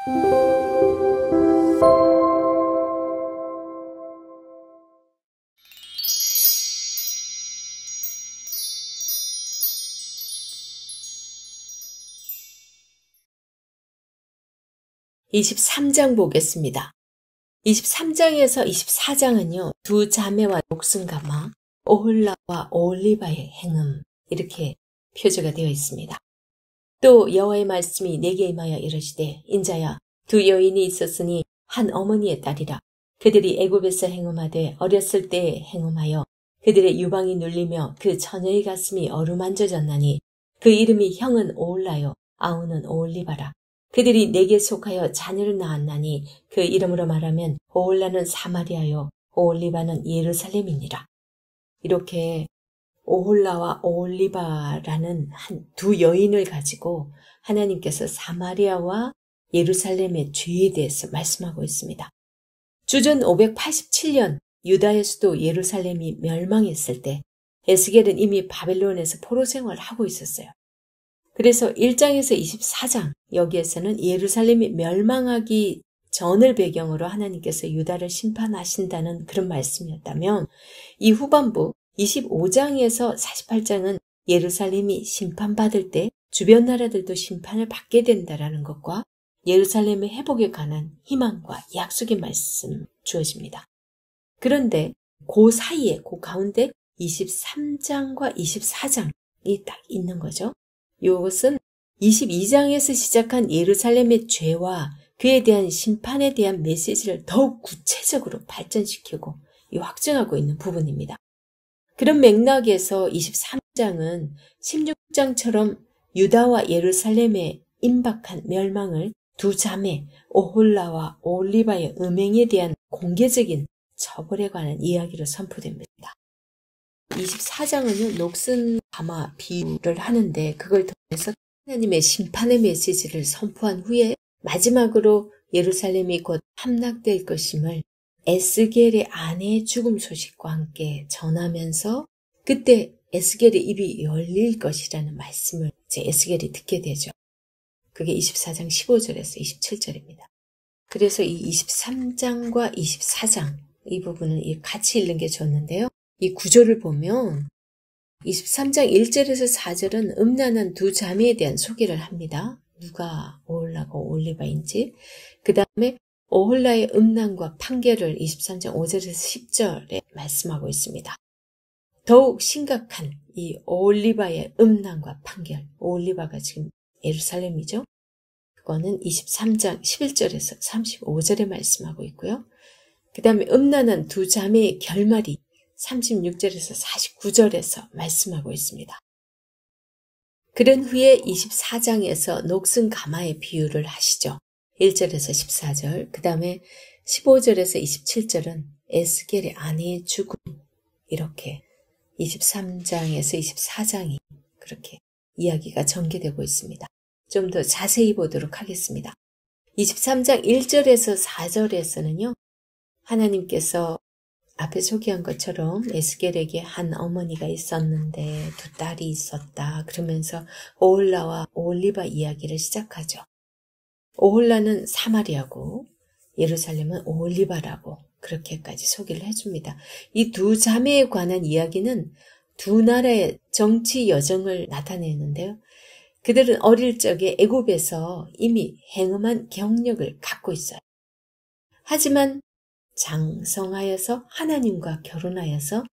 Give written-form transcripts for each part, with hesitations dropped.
(23장) 보겠습니다. 23장에서 24장은요. 두 자매와 녹슨가마, 오홀라와 오홀리바의 행음 이렇게 표제가 되어 있습니다. 또 여호와의 말씀이 내게 임하여 이르시되 인자야 두 여인이 있었으니 한 어머니의 딸이라. 그들이 애굽에서 행음하되 어렸을 때에 행음하여 그들의 유방이 눌리며 그 처녀의 가슴이 어루만져졌나니 그 이름이 형은 오홀라요 아우는 오홀리바라. 그들이 내게 속하여 자녀를 낳았나니 그 이름으로 말하면 오홀라는 사마리아요 오홀리바는 예루살렘이니라. 이렇게 오홀라와 오홀리바라는 두 여인을 가지고 하나님께서 사마리아와 예루살렘의 죄에 대해서 말씀하고 있습니다. 주전 587년 유다의 수도 예루살렘이 멸망했을 때 에스겔은 이미 바벨론에서 포로 생활을 하고 있었어요. 그래서 1장에서 24장 여기에서는 예루살렘이 멸망하기 전을 배경으로 하나님께서 유다를 심판하신다는 그런 말씀이었다면 이 후반부 25장에서 48장은 예루살렘이 심판받을 때 주변 나라들도 심판을 받게 된다라는 것과 예루살렘의 회복에 관한 희망과 약속의 말씀 주어집니다. 그런데 그 사이에 그 가운데 23장과 24장이 딱 있는 거죠. 이것은 22장에서 시작한 예루살렘의 죄와 그에 대한 심판에 대한 메시지를 더욱 구체적으로 발전시키고 확증하고 있는 부분입니다. 그런 맥락에서 23장은 16장처럼 유다와 예루살렘의 임박한 멸망을 두 자매 오홀라와 오홀리바의 음행에 대한 공개적인 처벌에 관한 이야기로 선포됩니다. 24장은요, 녹슨 가마 비유를 하는데 그걸 통해서 하나님의 심판의 메시지를 선포한 후에 마지막으로 예루살렘이 곧 함락될 것임을 에스겔의 아내의 죽음 소식과 함께 전하면서 그때 에스겔의 입이 열릴 것이라는 말씀을 이제 에스겔이 듣게 되죠. 그게 24장 15절에서 27절입니다. 그래서 이 23장과 24장 이 부분은 같이 읽는 게 좋는데요. 이 구조를 보면 23장 1절에서 4절은 음란한 두 자매에 대한 소개를 합니다. 누가 오홀라고 오홀리바인지. 그 다음에 오홀라의 음란과 판결을 23장 5절에서 10절에 말씀하고 있습니다. 더욱 심각한 이 오홀리바의 음란과 판결, 오홀리바가 지금 예루살렘이죠. 그거는 23장 11절에서 35절에 말씀하고 있고요. 그 다음에 음란한 두 자매의 결말이 36절에서 49절에서 말씀하고 있습니다. 그런 후에 24장에서 녹슨 가마의 비유를 하시죠. 1절에서 14절, 그 다음에 15절에서 27절은 에스겔의 아내의 죽음, 이렇게 23장에서 24장이 그렇게 이야기가 전개되고 있습니다. 좀 더 자세히 보도록 하겠습니다. 23장 1절에서 4절에서는요, 하나님께서 앞에 소개한 것처럼 에스겔에게 한 어머니가 있었는데 두 딸이 있었다. 그러면서 오홀라와 오홀리바 이야기를 시작하죠. 오홀라는 사마리아고 예루살렘은 오홀리바라고 그렇게까지 소개를 해줍니다. 이 두 자매에 관한 이야기는 두 나라의 정치 여정을 나타내는데요. 그들은 어릴 적에 애굽에서 이미 행음한 경력을 갖고 있어요. 하지만 장성하여서 하나님과 결혼하여서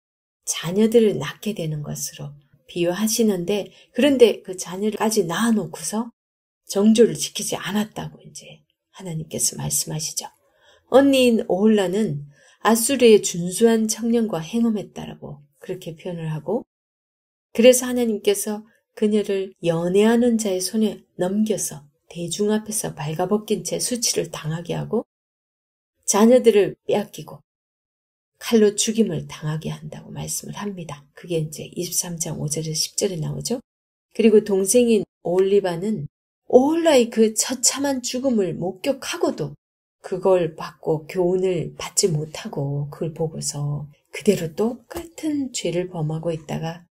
자녀들을 낳게 되는 것으로 비유하시는데, 그런데 그 자녀를까지 낳아놓고서 정조를 지키지 않았다고 이제 하나님께서 말씀하시죠. 언니인 오홀라는 아수르의 준수한 청년과 행음했다라고 그렇게 표현을 하고, 그래서 하나님께서 그녀를 연애하는 자의 손에 넘겨서 대중 앞에서 발가벗긴 채 수치를 당하게 하고 자녀들을 빼앗기고 칼로 죽임을 당하게 한다고 말씀을 합니다. 그게 이제 23장 5절에서 10절에 나오죠. 그리고 동생인 오홀리바는 오홀라의 그 처참한 죽음을 목격하고도 그걸 받고 교훈을 받지 못하고 그걸 보고서 그대로 똑같은 죄를 범하고 있다가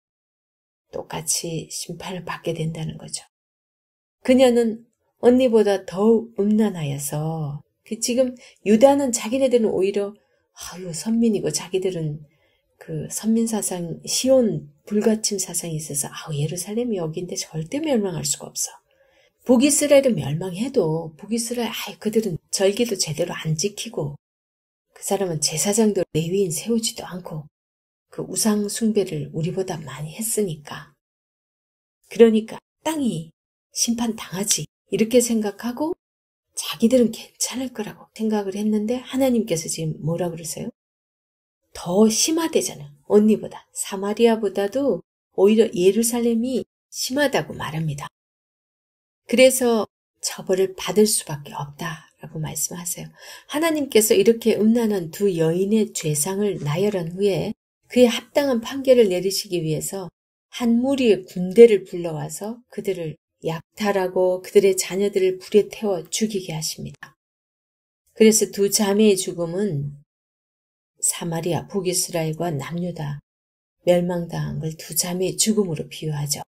똑같이 심판을 받게 된다는 거죠. 그녀는 언니보다 더욱 음란하여서 지금 유다는 자기네들은 오히려 선민이고 자기들은 그 선민 사상, 시온 불가침 사상이 있어서 예루살렘이 여기인데 절대 멸망할 수가 없어. 북이스라엘은 멸망해도 북이스라엘 그들은 절기도 제대로 안 지키고 그 사람은 제사장도 레위인 세우지도 않고 그 우상 숭배를 우리보다 많이 했으니까. 그러니까 땅이 심판당하지 이렇게 생각하고 자기들은 괜찮을 거라고 생각을 했는데 하나님께서 지금 뭐라 그러세요? 더 심하대잖아요. 언니보다. 사마리아보다도 오히려 예루살렘이 심하다고 말합니다. 그래서 처벌을 받을 수밖에 없다라고 말씀하세요. 하나님께서 이렇게 음란한 두 여인의 죄상을 나열한 후에 그에 합당한 판결을 내리시기 위해서 한 무리의 군대를 불러와서 그들을 약탈하고 그들의 자녀들을 불에 태워 죽이게 하십니다. 그래서 두 자매의 죽음은 사마리아, 북이스라엘과 남유다 멸망당한 걸 두 자매의 죽음으로 비유하죠.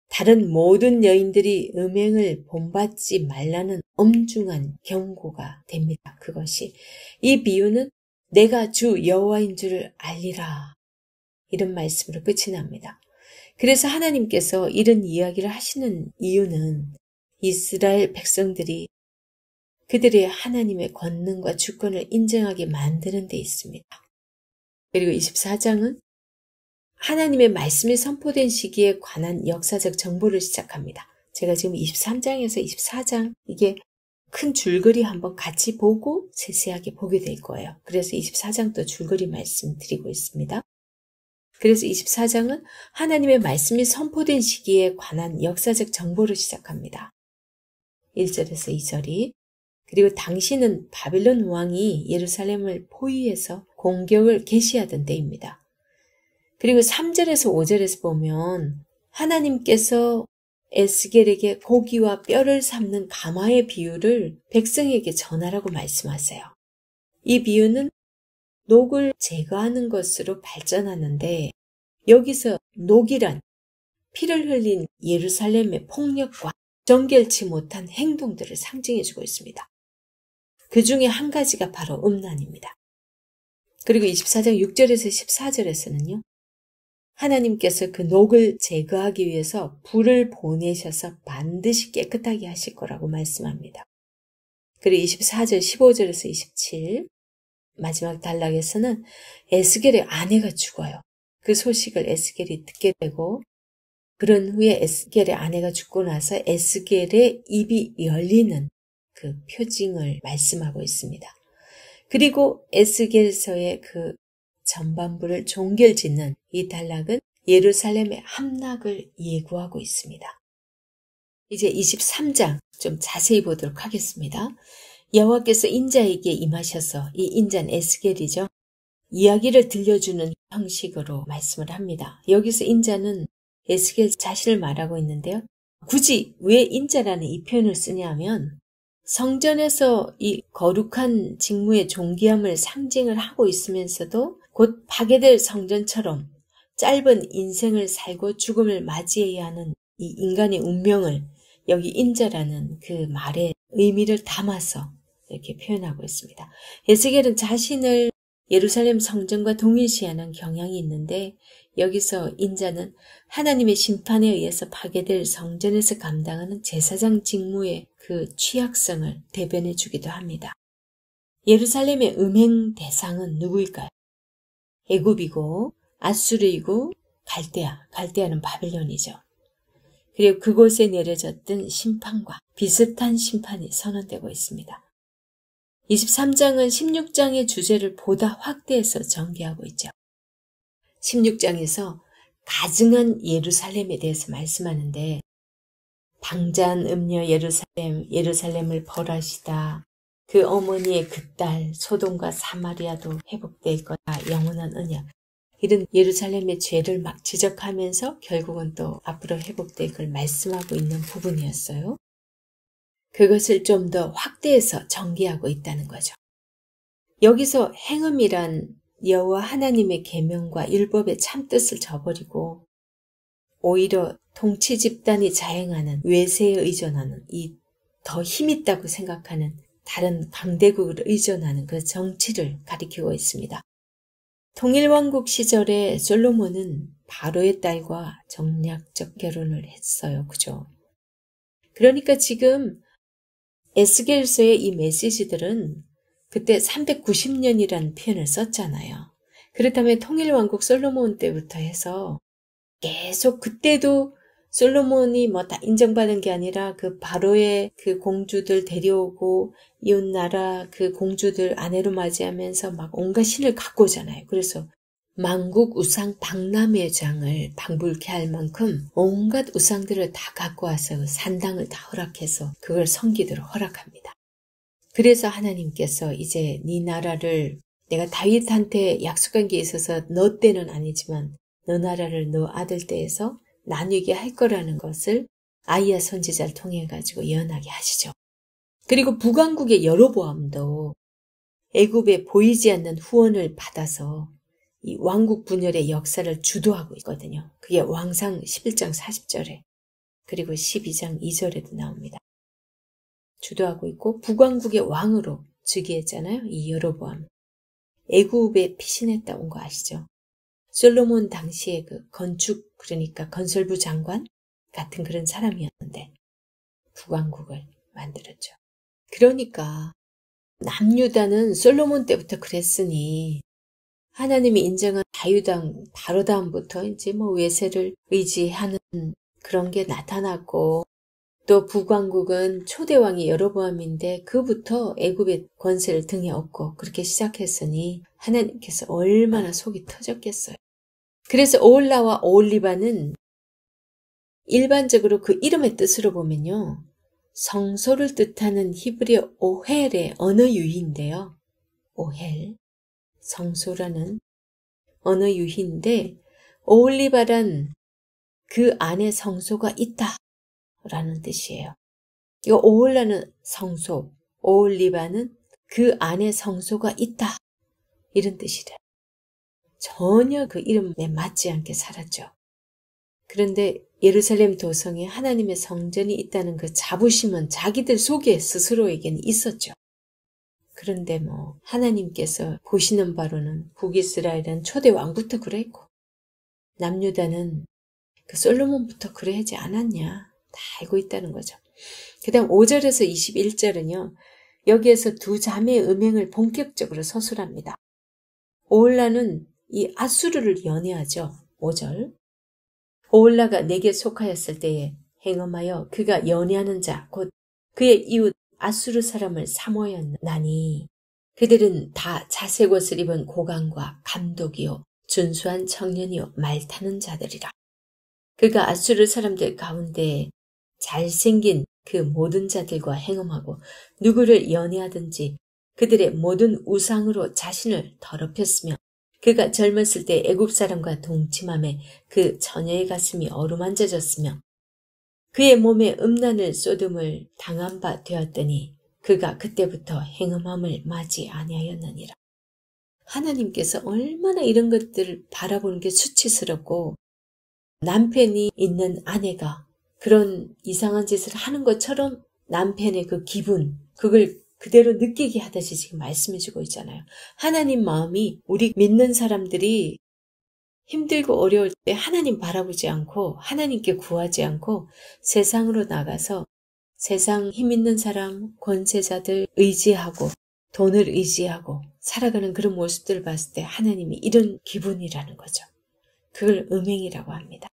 다른 모든 여인들이 음행을 본받지 말라는 엄중한 경고가 됩니다. 그것이 이 비유는 내가 주 여호와인 줄을 알리라 이런 말씀으로 끝이 납니다. 그래서 하나님께서 이런 이야기를 하시는 이유는 이스라엘 백성들이 그들의 하나님의 권능과 주권을 인정하게 만드는 데 있습니다. 그리고 24장은 하나님의 말씀이 선포된 시기에 관한 역사적 정보를 시작합니다. 제가 지금 23장에서 24장 이게 큰 줄거리 한번 같이 보고 세세하게 보게 될 거예요. 그래서 24장도 줄거리 말씀드리고 있습니다. 그래서 24장은 하나님의 말씀이 선포된 시기에 관한 역사적 정보를 시작합니다. 1절에서 2절이 그리고 당시는 바빌론 왕이 예루살렘을 포위해서 공격을 개시하던 때입니다. 그리고 3절에서 5절에서 보면 하나님께서 에스겔에게 고기와 뼈를 삶는 가마의 비유를 백성에게 전하라고 말씀하세요. 이 비유는 녹을 제거하는 것으로 발전하는데 여기서 녹이란 피를 흘린 예루살렘의 폭력과 정결치 못한 행동들을 상징해주고 있습니다. 그 중에 한 가지가 바로 음란입니다. 그리고 24장 6절에서 14절에서는요. 하나님께서 그 녹을 제거하기 위해서 불을 보내셔서 반드시 깨끗하게 하실 거라고 말씀합니다. 그리고 24절 15절에서 27 마지막 단락에서는 에스겔의 아내가 죽어요. 그 소식을 에스겔이 듣게 되고 그런 후에 에스겔의 아내가 죽고 나서 에스겔의 입이 열리는 그 표징을 말씀하고 있습니다. 그리고 에스겔서의 그 전반부를 종결짓는 이 단락은 예루살렘의 함락을 예고하고 있습니다. 이제 23장 좀 자세히 보도록 하겠습니다. 여호와께서 인자에게 임하셔서 이 인자는 에스겔이죠. 이야기를 들려주는 형식으로 말씀을 합니다. 여기서 인자는 에스겔 자신을 말하고 있는데요. 굳이 왜 인자라는 이 표현을 쓰냐면 성전에서 이 거룩한 직무의 존귀함을 상징을 하고 있으면서도 곧 파괴될 성전처럼 짧은 인생을 살고 죽음을 맞이해야 하는 이 인간의 운명을 여기 인자라는 그 말의 의미를 담아서 이렇게 표현하고 있습니다. 에스겔은 자신을 예루살렘 성전과 동일시하는 경향이 있는데 여기서 인자는 하나님의 심판에 의해서 파괴될 성전에서 감당하는 제사장 직무의 그 취약성을 대변해 주기도 합니다. 예루살렘의 음행 대상은 누구일까요? 애굽이고 아수르이고 갈대아는 바빌론이죠. 그리고 그곳에 내려졌던 심판과 비슷한 심판이 선언되고 있습니다. 23장은 16장의 주제를 보다 확대해서 전개하고 있죠. 16장에서 가증한 예루살렘에 대해서 말씀하는데 방자한 음녀 예루살렘을 벌하시다. 그 어머니의 그 딸 소돔과 사마리아도 회복될 거다. 영원한 언약. 이런 예루살렘의 죄를 막 지적하면서 결국은 또 앞으로 회복될 걸 말씀하고 있는 부분이었어요. 그것을 좀 더 확대해서 전개하고 있다는 거죠. 여기서 행음이란 여호와 하나님의 계명과 율법의 참뜻을 저버리고 오히려 통치 집단이 자행하는 외세에 의존하는 이 더 힘있다고 생각하는 다른 강대국을 의존하는 그 정치를 가리키고 있습니다. 통일왕국 시절에 솔로몬은 바로의 딸과 정략적 결혼을 했어요. 그죠? 그러니까 지금 에스겔서의 이 메시지들은 그때 390년이라는 표현을 썼잖아요. 그렇다면 통일왕국 솔로몬 때부터 해서 계속 그때도 솔로몬이 뭐 다 인정받은 게 아니라 그 바로의 그 공주들 데려오고 이웃나라 그 공주들 아내로 맞이하면서 막 온갖 신을 갖고 오잖아요. 그래서 만국 우상 박람회장을 방불케 할 만큼 온갖 우상들을 다 갖고 와서 산당을 다 허락해서 그걸 섬기도록 허락합니다. 그래서 하나님께서 이제 네 나라를 내가 다윗한테 약속한 게 있어서 너 때는 아니지만 너 나라를 너 아들 때에서 나누게 할 거라는 것을 아이야 선지자를 통해 가지고 예언하게 하시죠. 그리고 북왕국의 여로보암도 애굽에 보이지 않는 후원을 받아서 이 왕국 분열의 역사를 주도하고 있거든요. 그게 왕상 11장 40절에 그리고 12장 2절에도 나옵니다. 주도하고 있고 북왕국의 왕으로 즉위했잖아요. 이 여로보암. 애굽에 피신했다 온 거 아시죠? 솔로몬 당시에 그 건축 그러니까 건설부 장관 같은 그런 사람이었는데 북왕국을 만들었죠. 그러니까 남유다는 솔로몬 때부터 그랬으니 하나님이 인정한 다유당 바로 다음부터 이제 뭐 외세를 의지하는 그런 게 나타났고 또 북왕국은 초대왕이 여로보암인데 그부터 애굽의 권세를 등에 업고 그렇게 시작했으니 하나님께서 얼마나 속이 터졌겠어요. 그래서 오홀라와 오홀리바는 일반적으로 그 이름의 뜻으로 보면요. 성소를 뜻하는 히브리어 오헬의 언어 유희인데요. 오헬, 성소라는 언어 유희인데 오홀리바란 그 안에 성소가 있다라는 뜻이에요. 이거 오홀라는 성소, 오홀리바는 그 안에 성소가 있다 이런 뜻이래요. 전혀 그 이름에 맞지 않게 살았죠. 그런데 예루살렘 도성에 하나님의 성전이 있다는 그 자부심은 자기들 속에 스스로에게는 있었죠. 그런데 뭐 하나님께서 보시는 바로는 북이스라엘은 초대 왕부터 그랬고 남유다는 그 솔로몬부터 그래야지 않았냐 다 알고 있다는 거죠. 그 다음 5절에서 21절은요. 여기에서 두 자매의 음행을 본격적으로 서술합니다. 오홀라는 이 아수르를 연애하죠. 5절. 오홀라가 내게 속하였을 때에 행음하여 그가 연애하는 자 곧 그의 이웃 아수르 사람을 사모하였나니 그들은 다 자색 옷을 입은 고관과 감독이요 준수한 청년이요 말 타는 자들이라. 그가 아수르 사람들 가운데 잘생긴 그 모든 자들과 행음하고 누구를 연애하든지 그들의 모든 우상으로 자신을 더럽혔으며 그가 젊었을 때 애굽 사람과 동침함에 그 처녀의 가슴이 어루만져졌으며 그의 몸에 음란을 쏟음을 당한 바 되었더니 그가 그때부터 행음함을 맞이 아니하였느니라. 하나님께서 얼마나 이런 것들을 바라보는 게 수치스럽고 남편이 있는 아내가 그런 이상한 짓을 하는 것처럼 남편의 그 기분 그걸 그대로 느끼게 하듯이 지금 말씀해주고 있잖아요. 하나님 마음이 우리 믿는 사람들이 힘들고 어려울 때 하나님 바라보지 않고 하나님께 구하지 않고 세상으로 나가서 세상 힘 있는 사람, 권세자들 의지하고 돈을 의지하고 살아가는 그런 모습들을 봤을 때 하나님이 이런 기분이라는 거죠. 그걸 음행이라고 합니다.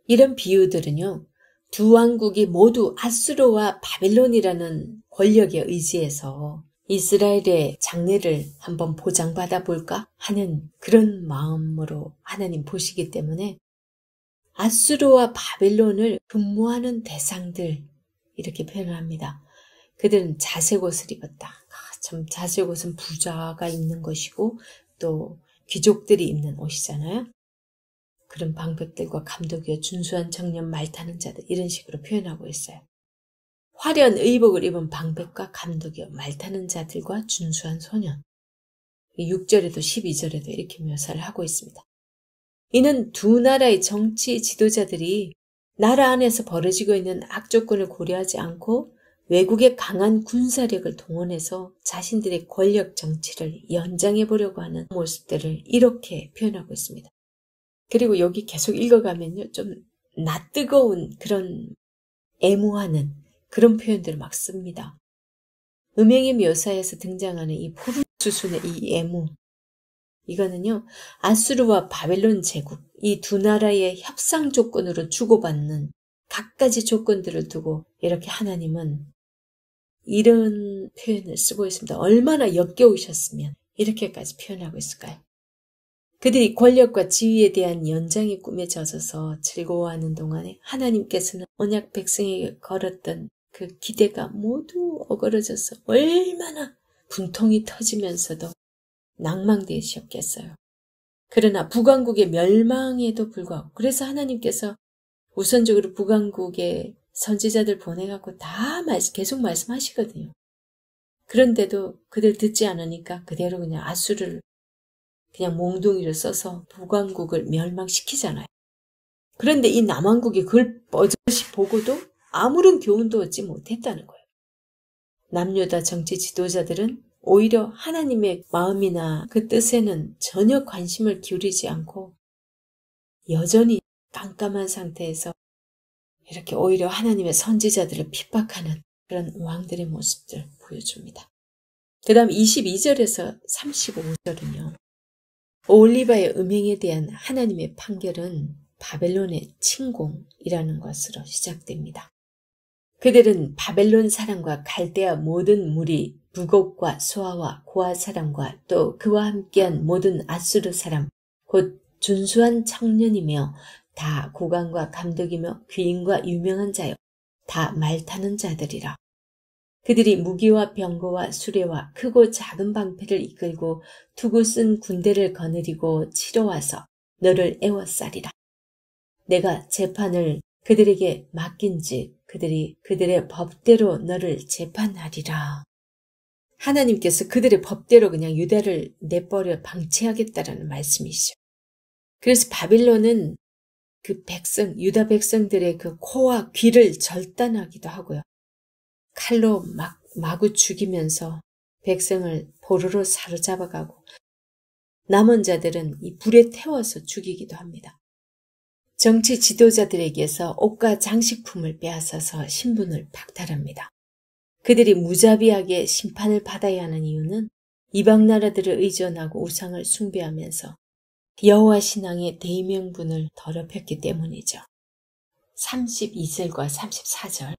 이런 비유들은요. 두 왕국이 모두 아수르와 바벨론이라는 권력에 의지해서 이스라엘의 장래를 한번 보장받아 볼까 하는 그런 마음으로 하나님 보시기 때문에 아수르와 바벨론을 근무하는 대상들 이렇게 표현을 합니다. 그들은 자색 옷을 입었다. 참 자색 옷은 부자가 입는 것이고 또 귀족들이 입는 옷이잖아요. 그런 방백들과 감독이여 준수한 청년 말 타는 자들 이런 식으로 표현하고 있어요. 화려한 의복을 입은 방백과 감독이여 말 타는 자들과 준수한 소년. 6절에도 12절에도 이렇게 묘사를 하고 있습니다. 이는 두 나라의 정치 지도자들이 나라 안에서 벌어지고 있는 악조건을 고려하지 않고 외국의 강한 군사력을 동원해서 자신들의 권력 정치를 연장해 보려고 하는 모습들을 이렇게 표현하고 있습니다. 그리고 여기 계속 읽어가면요, 좀 낯뜨거운 그런 애무하는 그런 표현들을 막 씁니다. 음행의 묘사에서 등장하는 이 포르 수순의 이 애무, 이거는요, 아수르와 바벨론 제국, 이 두 나라의 협상 조건으로 주고받는 갖가지 조건들을 두고 이렇게 하나님은 이런 표현을 쓰고 있습니다. 얼마나 역겨우셨으면 이렇게까지 표현하고 있을까요? 그들이 권력과 지위에 대한 연장의 꿈에 젖어서 즐거워하는 동안에 하나님께서는 언약 백성에게 걸었던 그 기대가 모두 어그러져서 얼마나 분통이 터지면서도 낭망되셨겠어요. 그러나 북왕국의 멸망에도 불구하고, 그래서 하나님께서 우선적으로 북왕국에 선지자들 보내갖고 다 계속 말씀하시거든요. 그런데도 그들 듣지 않으니까 그대로 그냥 아수르를 그냥 몽둥이를 써서 북왕국을 멸망시키잖아요. 그런데 이 남왕국이 그걸 뻐젓이 보고도 아무런 교훈도 얻지 못했다는 거예요. 남유다 정치 지도자들은 오히려 하나님의 마음이나 그 뜻에는 전혀 관심을 기울이지 않고 여전히 깜깜한 상태에서 이렇게 오히려 하나님의 선지자들을 핍박하는 그런 왕들의 모습들 보여줍니다. 그 다음 22절에서 35절은요. 오홀리바의 음행에 대한 하나님의 판결은 바벨론의 침공이라는 것으로 시작됩니다. 그들은 바벨론 사람과 갈대아 모든 무리, 북옥과 수아와 고아 사람과 또 그와 함께한 모든 아수르 사람, 곧 준수한 청년이며 다 고관과 감독이며 귀인과 유명한 자요, 다 말타는 자들이라. 그들이 무기와 병거와 수레와 크고 작은 방패를 이끌고 투구 쓴 군대를 거느리고 치러 와서 너를 애워싸리라. 내가 재판을 그들에게 맡긴즉 그들이 그들의 법대로 너를 재판하리라. 하나님께서 그들의 법대로 그냥 유다를 내버려 방치하겠다라는 말씀이시죠. 그래서 바빌론은 그 백성, 유다 백성들의 그 코와 귀를 절단하기도 하고요. 칼로 마구 죽이면서 백성을 포로로 사로잡아가고 남은 자들은 이 불에 태워서 죽이기도 합니다. 정치 지도자들에게서 옷과 장식품을 빼앗아서 신분을 박탈합니다. 그들이 무자비하게 심판을 받아야 하는 이유는 이방 나라들을 의존하고 우상을 숭배하면서 여호와 신앙의 대의명분을 더럽혔기 때문이죠. 32절과 34절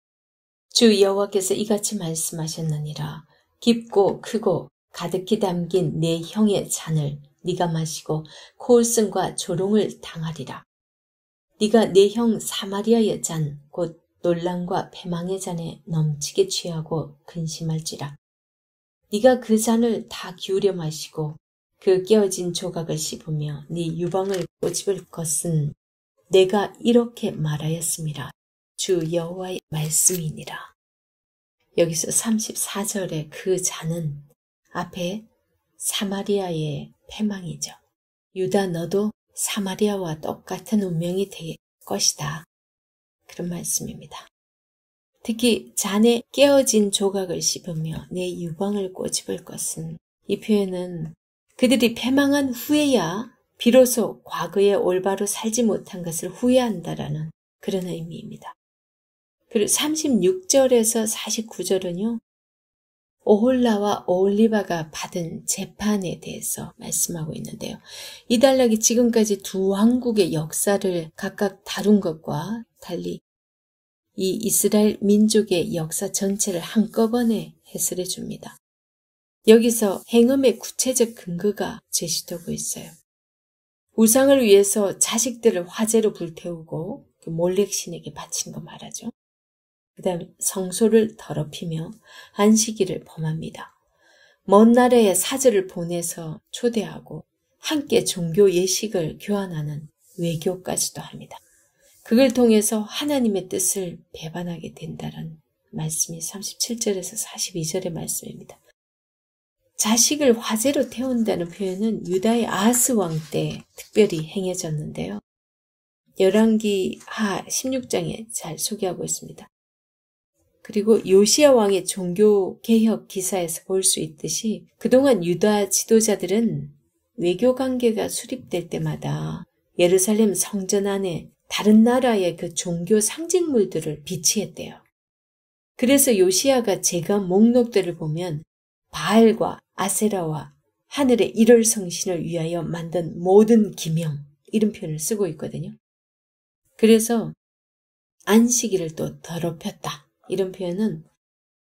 주 여호와께서 이같이 말씀하셨느니라. 깊고 크고 가득히 담긴 내 형의 잔을 네가 마시고 코울승과 조롱을 당하리라. 네가 내 형 사마리아의 잔, 곧 논란과 패망의 잔에 넘치게 취하고 근심할지라. 네가 그 잔을 다 기울여 마시고 그 깨어진 조각을 씹으며 네 유방을 꼬집을 것은 내가 이렇게 말하였음이라. 주 여호와의 말씀이니라. 여기서 34절의 그 잔은 앞에 사마리아의 패망이죠. 유다 너도 사마리아와 똑같은 운명이 될 것이다. 그런 말씀입니다. 특히 잔에 깨어진 조각을 씹으며 내 유방을 꼬집을 것은, 이 표현은 그들이 패망한 후에야 비로소 과거에 올바로 살지 못한 것을 후회한다라는 그런 의미입니다. 그리고 36절에서 49절은요. 오홀라와 오홀리바가 받은 재판에 대해서 말씀하고 있는데요. 이 단락이 지금까지 두 왕국의 역사를 각각 다룬 것과 달리 이 이스라엘 민족의 역사 전체를 한꺼번에 해설해 줍니다. 여기서 행음의 구체적 근거가 제시되고 있어요. 우상을 위해서 자식들을 화재로 불태우고 몰렉 신에게 바친 거 말하죠. 그 다음에 성소를 더럽히며 안식일을 범합니다. 먼 나라에 사절을 보내서 초대하고 함께 종교 예식을 교환하는 외교까지도 합니다. 그걸 통해서 하나님의 뜻을 배반하게 된다는 말씀이 37절에서 42절의 말씀입니다. 자식을 화재로 태운다는 표현은 유다의 아하스 왕 때 특별히 행해졌는데요. 열왕기 하 16장에 잘 소개하고 있습니다. 그리고 요시야 왕의 종교 개혁 기사에서 볼 수 있듯이 그동안 유다 지도자들은 외교 관계가 수립될 때마다 예루살렘 성전 안에 다른 나라의 그 종교 상징물들을 비치했대요. 그래서 요시야가 제가 목록들을 보면 바알과 아세라와 하늘의 일월 성신을 위하여 만든 모든 기명, 이런 표현을 쓰고 있거든요. 그래서 안식일을 또 더럽혔다. 이런 표현은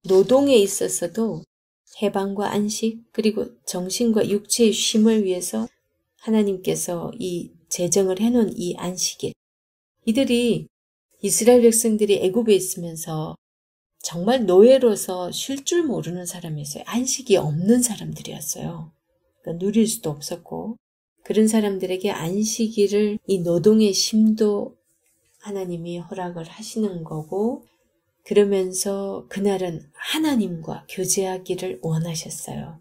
노동에 있어서도 해방과 안식, 그리고 정신과 육체의 쉼을 위해서 하나님께서 이 제정을 해놓은 이 안식일, 이들이 이스라엘 백성들이 애굽에 있으면서 정말 노예로서 쉴 줄 모르는 사람이었어요. 안식이 없는 사람들이었어요. 그러니까 누릴 수도 없었고, 그런 사람들에게 안식일을, 이 노동의 쉼도 하나님이 허락을 하시는 거고, 그러면서 그날은 하나님과 교제하기를 원하셨어요.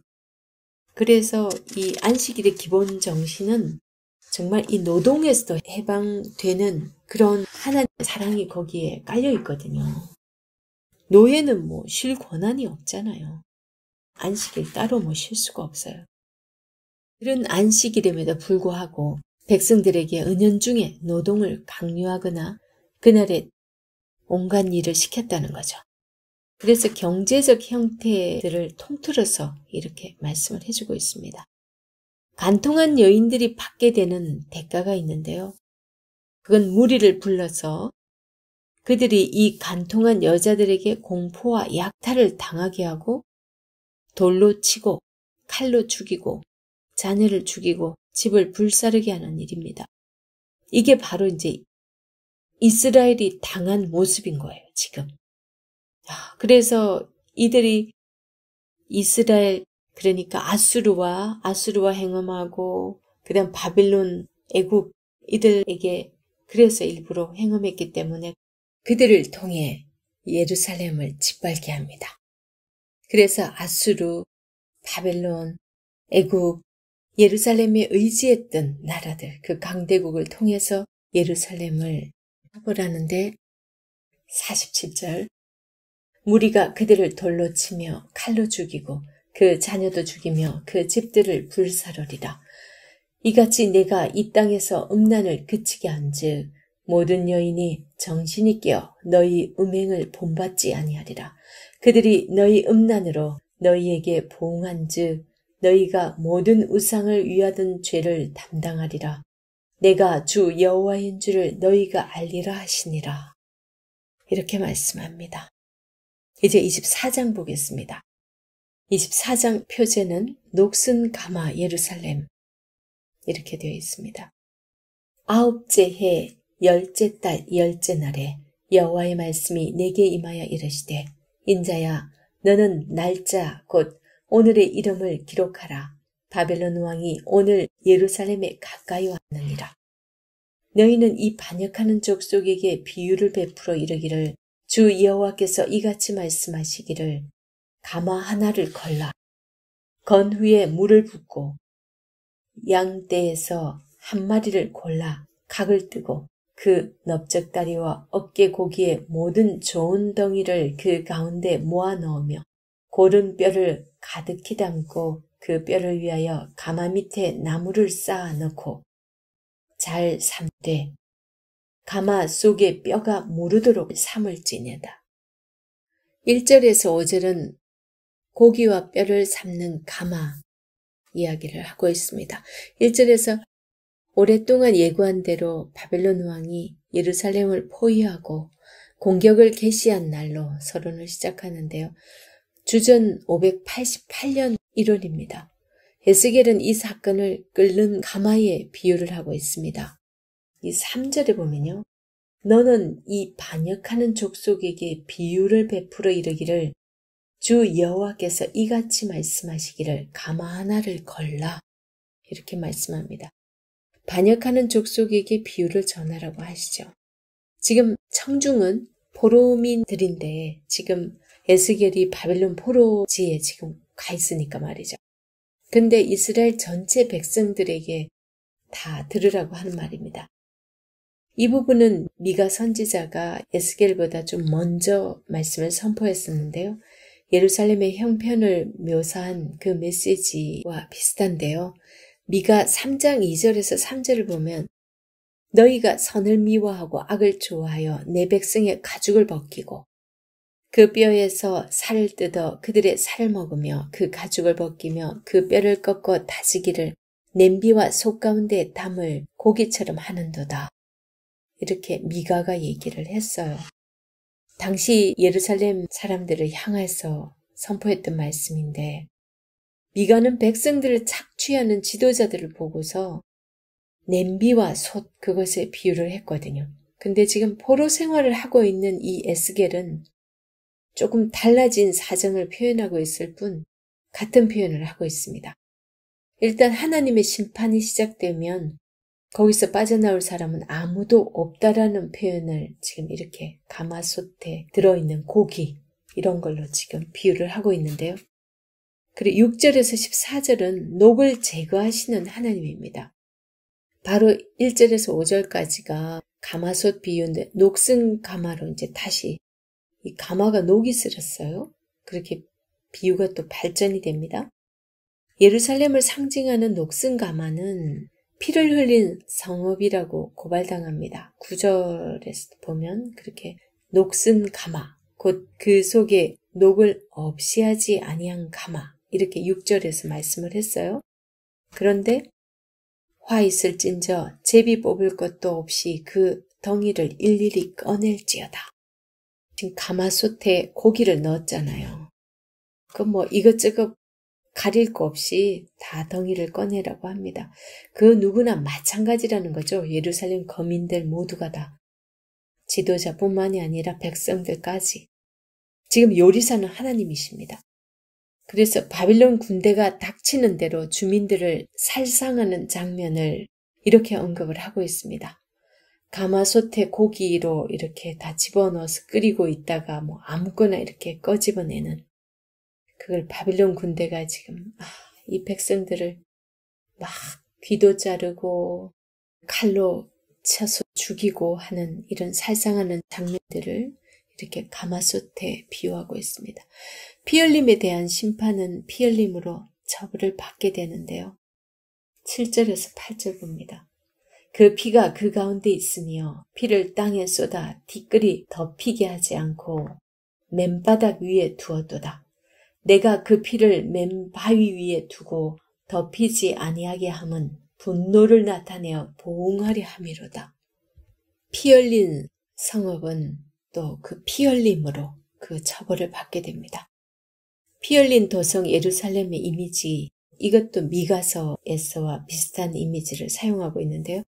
그래서 이 안식일의 기본 정신은 정말 이 노동에서도 해방되는 그런 하나님의 사랑이 거기에 깔려 있거든요. 노예는 뭐 쉴 권한이 없잖아요. 안식일 따로 뭐 쉴 수가 없어요. 이런 안식일임에도 불구하고 백성들에게 은연중에 노동을 강요하거나 그날에 온갖 일을 시켰다는 거죠. 그래서 경제적 형태들을 통틀어서 이렇게 말씀을 해주고 있습니다. 간통한 여인들이 받게 되는 대가가 있는데요. 그건 무리를 불러서 그들이 이 간통한 여자들에게 공포와 약탈을 당하게 하고 돌로 치고 칼로 죽이고 자녀를 죽이고 집을 불사르게 하는 일입니다. 이게 바로 이제 이스라엘이 당한 모습인 거예요, 지금. 그래서 이들이 이스라엘, 그러니까 아수르와 행음하고 그다음 바빌론, 애굽 이들에게 그래서 일부러 행음했기 때문에 그들을 통해 예루살렘을 짓밟게 합니다. 그래서 아수르, 바벨론, 애굽, 예루살렘에 의지했던 나라들, 그 강대국을 통해서 예루살렘을 잡으라는데 47절 무리가 그들을 돌로 치며 칼로 죽이고 그 자녀도 죽이며 그 집들을 불사르리라. 이같이 내가 이 땅에서 음란을 그치게 한즉 모든 여인이 정신이 깨어 너희 음행을 본받지 아니하리라. 그들이 너희 음란으로 너희에게 보응한즉 너희가 모든 우상을 위하던 죄를 담당하리라. 내가 주 여호와인 줄을 너희가 알리라 하시니라. 이렇게 말씀합니다. 이제 24장 보겠습니다. 24장 표제는 녹슨 가마 예루살렘 이렇게 되어 있습니다. 아홉째 해 열째 달 열째 날에 여호와의 말씀이 내게 임하여 이르시되 인자야 너는 날짜 곧 오늘의 이름을 기록하라. 바벨론 왕이 오늘 예루살렘에 가까이 왔느니라. 너희는 이 반역하는 족속에게 비유를 베풀어 이르기를 주 여호와께서 이같이 말씀하시기를 가마 하나를 걸라. 건 후에 물을 붓고 양떼에서 한 마리를 골라 각을 뜨고 그 넓적다리와 어깨 고기의 모든 좋은 덩이를 그 가운데 모아 넣으며 고른 뼈를 가득히 담고 그 뼈를 위하여 가마 밑에 나무를 쌓아 넣고 잘 삶되 가마 속에 뼈가 무르도록 삶을지니라. 1절에서 5절은 고기와 뼈를 삶는 가마 이야기를 하고 있습니다. 1절에서 오랫동안 예고한 대로 바벨론 왕이 예루살렘을 포위하고 공격을 개시한 날로 서론을 시작하는데요. 주전 588년 1월입니다. 에스겔은 이 사건을 끓는 가마에 비유를 하고 있습니다. 이 3절에 보면요. 너는 이 반역하는 족속에게 비유를 베풀어 이르기를 주 여호와께서 이같이 말씀하시기를 가마 하나를 걸라. 이렇게 말씀합니다. 반역하는 족속에게 비유를 전하라고 하시죠. 지금 청중은 포로민들인데 지금 에스겔이 바벨론 포로지에 지금 가 있으니까 말이죠. 근데 이스라엘 전체 백성들에게 다 들으라고 하는 말입니다. 이 부분은 미가 선지자가 에스겔보다 좀 먼저 말씀을 선포했었는데요. 예루살렘의 형편을 묘사한 그 메시지와 비슷한데요. 미가 3장 2절에서 3절을 보면 너희가 선을 미워하고 악을 좋아하여 내 백성의 가죽을 벗기고 그 뼈에서 살을 뜯어 그들의 살을 먹으며 그 가죽을 벗기며 그 뼈를 꺾어 다지기를 냄비와 속 가운데 담을 고기처럼 하는도다. 이렇게 미가가 얘기를 했어요. 당시 예루살렘 사람들을 향해서 선포했던 말씀인데 미가는 백성들을 착취하는 지도자들을 보고서 냄비와 솥 그것에 비유를 했거든요. 근데 지금 포로 생활을 하고 있는 이 에스겔은 조금 달라진 사정을 표현하고 있을 뿐 같은 표현을 하고 있습니다. 일단 하나님의 심판이 시작되면 거기서 빠져나올 사람은 아무도 없다라는 표현을 지금 이렇게 가마솥에 들어있는 고기 이런 걸로 지금 비유를 하고 있는데요. 그리고 6절에서 14절은 녹을 제거하시는 하나님입니다. 바로 1절에서 5절까지가 가마솥 비유인데 녹슨 가마로 이제 다시 이 가마가 녹이 슬었어요. 그렇게 비유가 또 발전이 됩니다. 예루살렘을 상징하는 녹슨 가마는 피를 흘린 성읍이라고 고발당합니다. 9절에서 보면 그렇게 녹슨 가마, 곧 그 속에 녹을 없이 하지 아니한 가마 이렇게 6절에서 말씀을 했어요. 그런데 화 있을진저 제비 뽑을 것도 없이 그 덩이를 일일이 꺼낼지어다. 지금 가마솥에 고기를 넣었잖아요. 그 이것저것 가릴 거 없이 다 덩이를 꺼내라고 합니다. 그 누구나 마찬가지라는 거죠. 예루살렘 거민들 모두가 다. 지도자뿐만이 아니라 백성들까지. 지금 요리사는 하나님이십니다. 그래서 바빌론 군대가 닥치는 대로 주민들을 살상하는 장면을 이렇게 언급을 하고 있습니다. 가마솥에 고기로 이렇게 다 집어넣어서 끓이고 있다가 아무거나 이렇게 꺼집어내는 그걸 바빌론 군대가 지금 이 백성들을 막 귀도 자르고 칼로 쳐서 죽이고 하는 이런 살상하는 장면들을 이렇게 가마솥에 비유하고 있습니다. 피흘림에 대한 심판은 피흘림으로 처벌을 받게 되는데요. 7절에서 8절 봅니다. 그 피가 그 가운데 있으며 피를 땅에 쏟아 티끌이 덮이게 하지 않고 맨바닥 위에 두었도다. 내가 그 피를 맨 바위 위에 두고 덮이지 아니하게 함은 분노를 나타내어 보응하려 함이로다. 피 흘린 성읍은 또 그 피 흘림으로 그 처벌을 받게 됩니다. 피 흘린 도성 예루살렘의 이미지, 이것도 미가서에서와 비슷한 이미지를 사용하고 있는데요.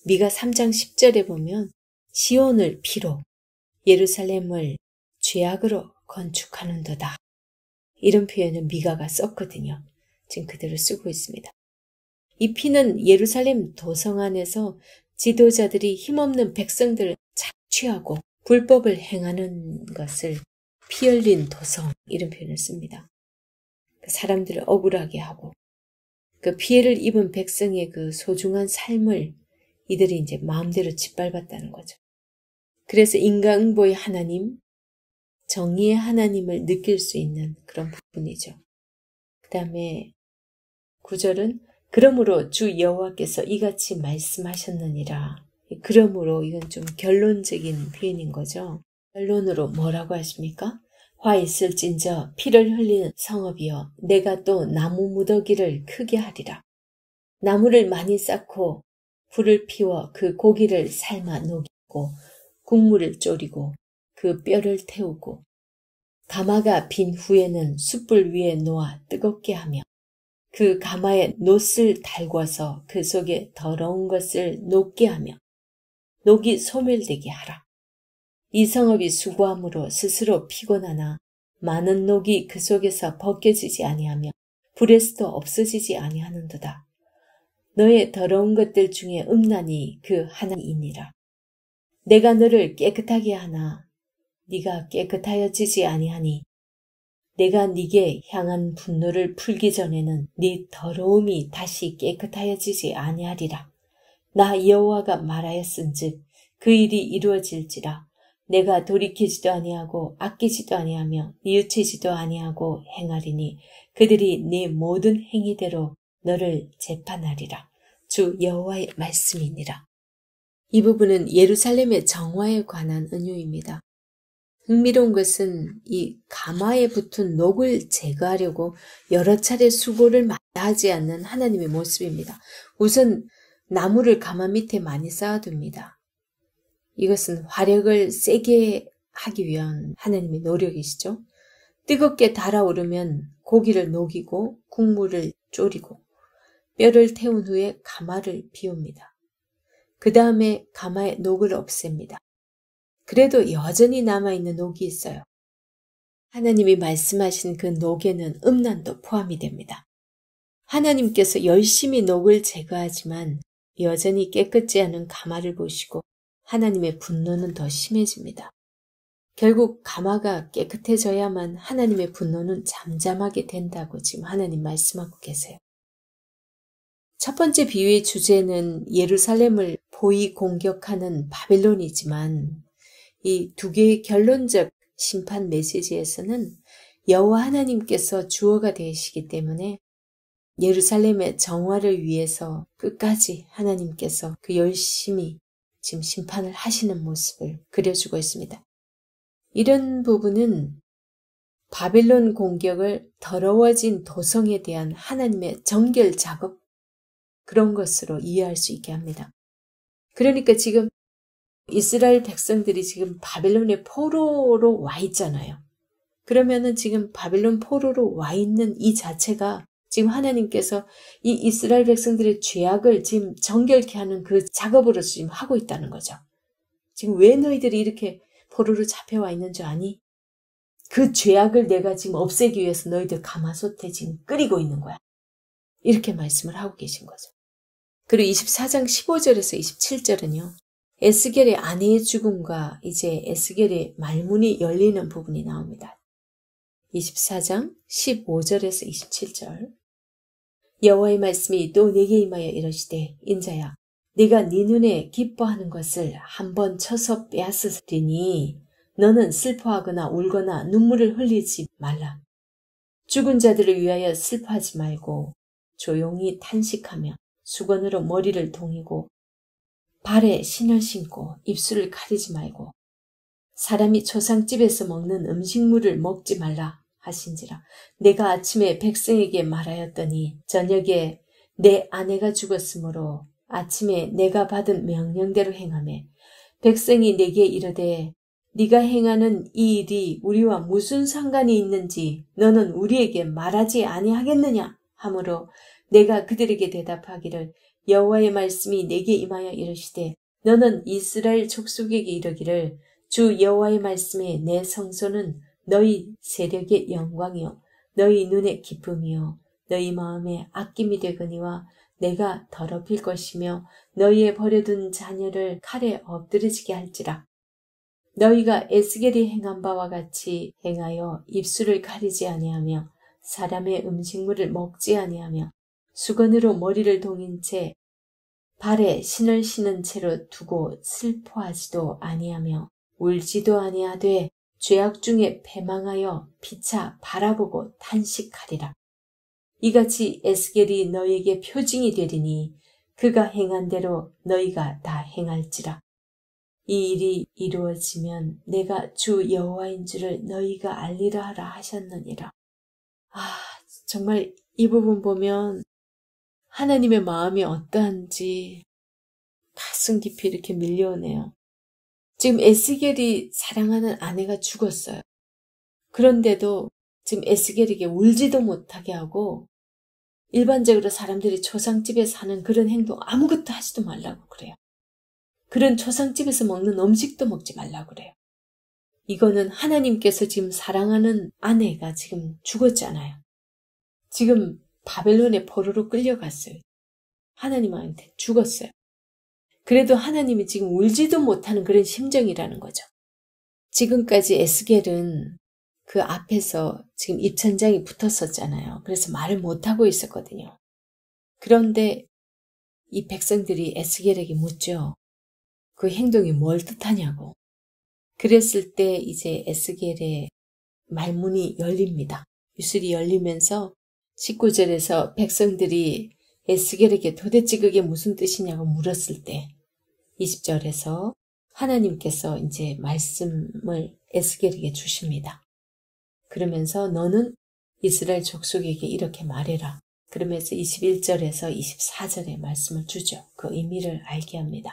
미가 3장 10절에 보면 시온을 피로 예루살렘을 죄악으로 건축하는도다. 이런 표현을 미가가 썼거든요. 지금 그대로 쓰고 있습니다. 이 피는 예루살렘 도성 안에서 지도자들이 힘없는 백성들을 착취하고 불법을 행하는 것을 피 흘린 도성 이런 표현을 씁니다. 사람들을 억울하게 하고 그 피해를 입은 백성의 그 소중한 삶을 이들이 이제 마음대로 짓밟았다는 거죠. 그래서 인과응보의 하나님, 정의의 하나님을 느낄 수 있는 그런 부분이죠. 그 다음에 9절은 그러므로 주 여호와께서 이같이 말씀하셨느니라. 그러므로 이건 좀 결론적인 표현인 거죠. 결론으로 뭐라고 하십니까? 화 있을진저 피를 흘린 성읍이여 내가 또 나무 무더기를 크게 하리라. 나무를 많이 쌓고 불을 피워 그 고기를 삶아 녹이고 국물을 졸이고 그 뼈를 태우고 가마가 빈 후에는 숯불 위에 놓아 뜨겁게 하며 그 가마에 놋을 달궈서 그 속에 더러운 것을 녹게 하며 녹이 소멸되게 하라. 이 성읍이 수고함으로 스스로 피곤하나 많은 녹이 그 속에서 벗겨지지 아니하며 불에서도 없어지지 아니하는도다. 너의 더러운 것들 중에 음란이 그 하나이니라. 내가 너를 깨끗하게 하나 네가 깨끗하여지지 아니하니 내가 네게 향한 분노를 풀기 전에는 네 더러움이 다시 깨끗하여지지 아니하리라. 나 여호와가 말하였은즉 그 일이 이루어질지라. 내가 돌이키지도 아니하고 아끼지도 아니하며 뉘우치지도 아니하고 행하리니 그들이 네 모든 행위대로 너를 재판하리라. 주 여호와의 말씀이니라. 이 부분은 예루살렘의 정화에 관한 은유입니다. 흥미로운 것은 이 가마에 붙은 녹을 제거하려고 여러 차례 수고를 마다하지 않는 하나님의 모습입니다. 우선 나무를 가마 밑에 많이 쌓아둡니다. 이것은 화력을 세게 하기 위한 하나님의 노력이시죠. 뜨겁게 달아오르면 고기를 녹이고 국물을 졸이고 뼈를 태운 후에 가마를 비웁니다. 그 다음에 가마의 녹을 없앱니다. 그래도 여전히 남아있는 녹이 있어요. 하나님이 말씀하신 그 녹에는 음란도 포함이 됩니다. 하나님께서 열심히 녹을 제거하지만 여전히 깨끗지 않은 가마를 보시고 하나님의 분노는 더 심해집니다. 결국 가마가 깨끗해져야만 하나님의 분노는 잠잠하게 된다고 지금 하나님 말씀하고 계세요. 첫 번째 비유의 주제는 예루살렘을 포위 공격하는 바벨론이지만 이 두 개의 결론적 심판 메시지에서는 여호와 하나님께서 주어가 되시기 때문에 예루살렘의 정화를 위해서 끝까지 하나님께서 그 열심히 지금 심판을 하시는 모습을 그려주고 있습니다. 이런 부분은 바벨론 공격을 더러워진 도성에 대한 하나님의 정결 작업, 그런 것으로 이해할 수 있게 합니다. 그러니까 지금 이스라엘 백성들이 지금 바벨론의 포로로 와 있잖아요. 그러면은 지금 바벨론 포로로 와 있는 이 자체가 지금 하나님께서 이 이스라엘 백성들의 죄악을 지금 정결케 하는 그 작업으로서 지금 하고 있다는 거죠. 지금 왜 너희들이 이렇게 포로로 잡혀와 있는 줄 아니? 그 죄악을 내가 지금 없애기 위해서 너희들 가마솥에 지금 끓이고 있는 거야. 이렇게 말씀을 하고 계신 거죠. 그리고 24장 15절에서 27절은요. 에스겔의 아내의 죽음과 이제 에스겔의 말문이 열리는 부분이 나옵니다. 24장 15절에서 27절. 여호와의 말씀이 또 내게 임하여 이르시되 인자야 네가 네 눈에 기뻐하는 것을 한번 쳐서 빼앗으리니 너는 슬퍼하거나 울거나 눈물을 흘리지 말라. 죽은 자들을 위하여 슬퍼하지 말고 조용히 탄식하며 수건으로 머리를 동이고 발에 신을 신고 입술을 가리지 말고 사람이 초상집에서 먹는 음식물을 먹지 말라 하신지라. 내가 아침에 백성에게 말하였더니 저녁에 내 아내가 죽었으므로 아침에 내가 받은 명령대로 행하매 백성이 내게 이르되 네가 행하는 이 일이 우리와 무슨 상관이 있는지 너는 우리에게 말하지 아니하겠느냐 하므로 내가 그들에게 대답하기를 여호와의 말씀이 내게 임하여 이르시되 너는 이스라엘 족속에게 이르기를 주 여호와의 말씀에 내 성소는 너희 세력의 영광이요 너희 눈의 기쁨이요 너희 마음에 아낌이 되거니와 내가 더럽힐 것이며 너희의 버려둔 자녀를 칼에 엎드러지게 할지라. 너희가 에스겔이 행한 바와 같이 행하여 입술을 가리지 아니하며 사람의 음식물을 먹지 아니하며 수건으로 머리를 동인 채 발에 신을 신은 채로 두고 슬퍼하지도 아니하며 울지도 아니하되 죄악 중에 패망하여 피차 바라보고 탄식하리라. 이같이 에스겔이 너희에게 표징이 되리니 그가 행한 대로 너희가 다 행할지라. 이 일이 이루어지면 내가 주 여호와인 줄을 너희가 알리라 하라 하셨느니라. 정말 이 부분 보면 하나님의 마음이 어떠한지 가슴 깊이 이렇게 밀려오네요. 지금 에스겔이 사랑하는 아내가 죽었어요. 그런데도 지금 에스겔에게 울지도 못하게 하고 일반적으로 사람들이 초상집에서 하는 그런 행동 아무것도 하지도 말라고 그래요. 그런 초상집에서 먹는 음식도 먹지 말라고 그래요. 이거는 하나님께서 지금 사랑하는 아내가 지금 죽었잖아요. 지금 바벨론의 포로로 끌려갔어요. 하나님한테 죽었어요. 그래도 하나님이 지금 울지도 못하는 그런 심정이라는 거죠. 지금까지 에스겔은 그 앞에서 지금 입천장이 붙었었잖아요. 그래서 말을 못하고 있었거든요. 그런데 이 백성들이 에스겔에게 묻죠. 그 행동이 뭘 뜻하냐고. 그랬을 때 이제 에스겔의 말문이 열립니다. 유술이 열리면서 19절에서 백성들이 에스겔에게 도대체 그게 무슨 뜻이냐고 물었을 때 20절에서 하나님께서 이제 말씀을 에스겔에게 주십니다. 그러면서 너는 이스라엘 족속에게 이렇게 말해라. 그러면서 21절에서 24절에 말씀을 주죠. 그 의미를 알게 합니다.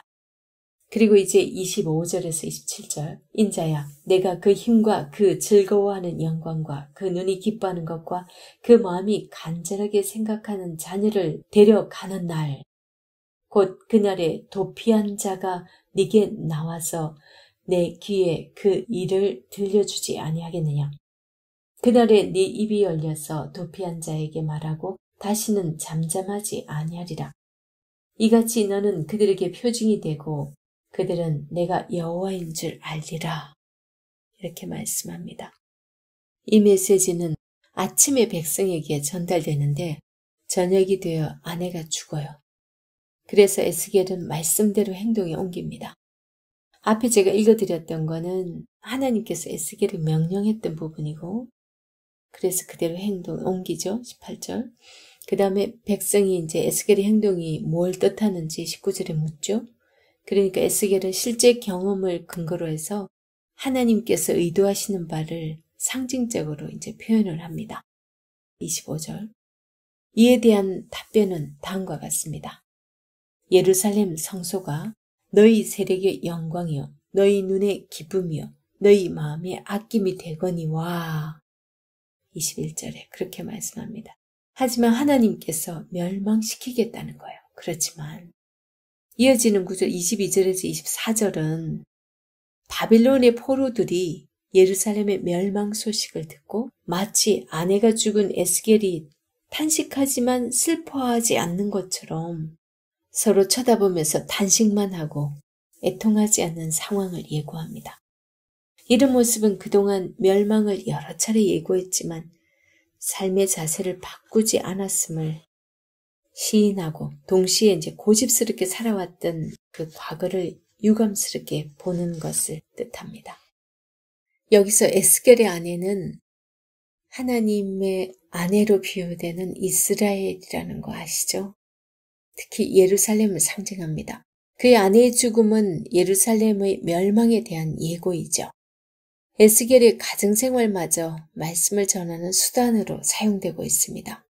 그리고 이제 25절에서 27절 인자야 내가 그 힘과 그 즐거워하는 영광과 그 눈이 기뻐하는 것과 그 마음이 간절하게 생각하는 자녀를 데려가는 날 곧 그날에 도피한 자가 네게 나와서 내 귀에 그 일을 들려주지 아니하겠느냐. 그날에 네 입이 열려서 도피한 자에게 말하고 다시는 잠잠하지 아니하리라. 이같이 너는 그들에게 표징이 되고 그들은 내가 여호와인 줄 알리라. 이렇게 말씀합니다. 이 메시지는 아침에 백성에게 전달되는데 저녁이 되어 아내가 죽어요. 그래서 에스겔은 말씀대로 행동에 옮깁니다. 앞에 제가 읽어드렸던 거는 하나님께서 에스겔을 명령했던 부분이고 그래서 그대로 행동에 옮기죠. 18절. 그 다음에 백성이 이제 에스겔의 행동이 뭘 뜻하는지 19절에 묻죠. 그러니까 에스겔은 실제 경험을 근거로 해서 하나님께서 의도하시는 바를 상징적으로 이제 표현을 합니다. 25절. 이에 대한 답변은 다음과 같습니다. 예루살렘 성소가 너희 세력의 영광이요 너희 눈의 기쁨이요 너희 마음의 아낌이 되거니와 21절에 그렇게 말씀합니다. 하지만 하나님께서 멸망시키겠다는 거예요. 그렇지만 이어지는 구절 22절에서 24절은 바빌론의 포로들이 예루살렘의 멸망 소식을 듣고 마치 아내가 죽은 에스겔이 탄식하지만 슬퍼하지 않는 것처럼 서로 쳐다보면서 탄식만 하고 애통하지 않는 상황을 예고합니다. 이런 모습은 그동안 멸망을 여러 차례 예고했지만 삶의 자세를 바꾸지 않았음을 시인하고 동시에 이제 고집스럽게 살아왔던 그 과거를 유감스럽게 보는 것을 뜻합니다. 여기서 에스겔의 아내는 하나님의 아내로 비유되는 이스라엘이라는 거 아시죠? 특히 예루살렘을 상징합니다. 그의 아내의 죽음은 예루살렘의 멸망에 대한 예고이죠. 에스겔의 가정생활마저 말씀을 전하는 수단으로 사용되고 있습니다.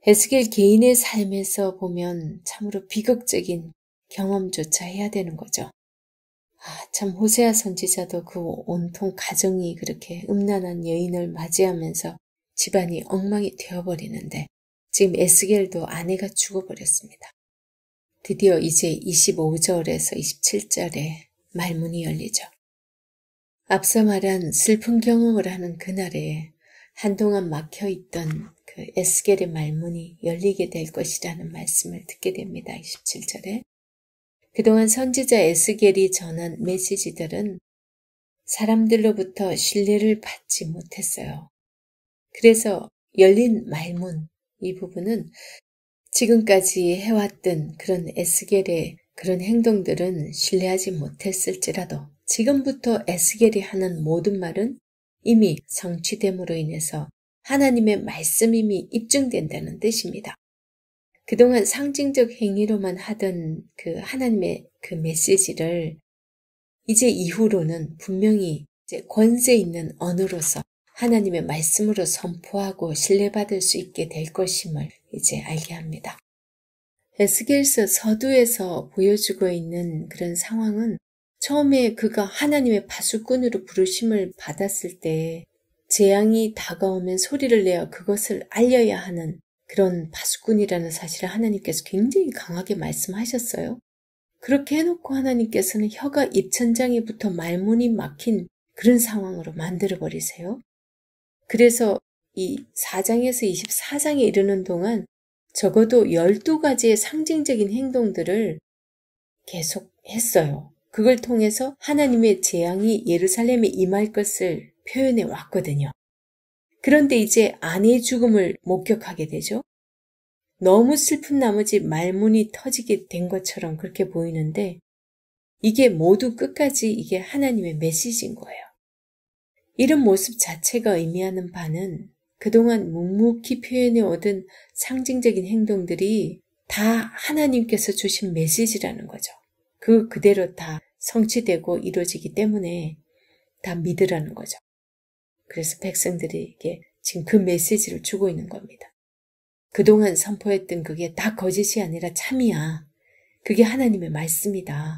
에스겔 개인의 삶에서 보면 참으로 비극적인 경험조차 해야 되는 거죠. 참 호세아 선지자도 그 온통 가정이 그렇게 음란한 여인을 맞이하면서 집안이 엉망이 되어버리는데 지금 에스겔도 아내가 죽어버렸습니다. 드디어 이제 25절에서 27절에 말문이 열리죠. 앞서 말한 슬픈 경험을 하는 그날에 한동안 막혀있던 그 에스겔의 말문이 열리게 될 것이라는 말씀을 듣게 됩니다. 27절에. 그동안 선지자 에스겔이 전한 메시지들은 사람들로부터 신뢰를 받지 못했어요. 그래서 열린 말문, 이 부분은 지금까지 해왔던 그런 에스겔의 그런 행동들은 신뢰하지 못했을지라도 지금부터 에스겔이 하는 모든 말은 이미 성취됨으로 인해서 하나님의 말씀임이 입증된다는 뜻입니다. 그동안 상징적 행위로만 하던 그 하나님의 그 메시지를 이제 이후로는 분명히 이제 권세 있는 언어로서 하나님의 말씀으로 선포하고 신뢰받을 수 있게 될 것임을 이제 알게 합니다. 에스겔서 서두에서 보여주고 있는 그런 상황은 처음에 그가 하나님의 파수꾼으로 부르심을 받았을 때 재앙이 다가오면 소리를 내어 그것을 알려야 하는 그런 파수꾼이라는 사실을 하나님께서 굉장히 강하게 말씀하셨어요. 그렇게 해놓고 하나님께서는 혀가 입천장에 붙어 말문이 막힌 그런 상황으로 만들어버리세요. 그래서 이 4장에서 24장에 이르는 동안 적어도 12가지의 상징적인 행동들을 계속 했어요. 그걸 통해서 하나님의 재앙이 예루살렘에 임할 것을 표현해 왔거든요. 그런데 이제 아내의 죽음을 목격하게 되죠. 너무 슬픈 나머지 말문이 터지게 된 것처럼 그렇게 보이는데 이게 모두 끝까지 이게 하나님의 메시지인 거예요. 이런 모습 자체가 의미하는 바는 그동안 묵묵히 표현해 오던 상징적인 행동들이 다 하나님께서 주신 메시지라는 거죠. 그 그대로 다 성취되고 이루어지기 때문에 다 믿으라는 거죠. 그래서 백성들에게 지금 그 메시지를 주고 있는 겁니다. 그동안 선포했던 그게 다 거짓이 아니라 참이야. 그게 하나님의 말씀이다.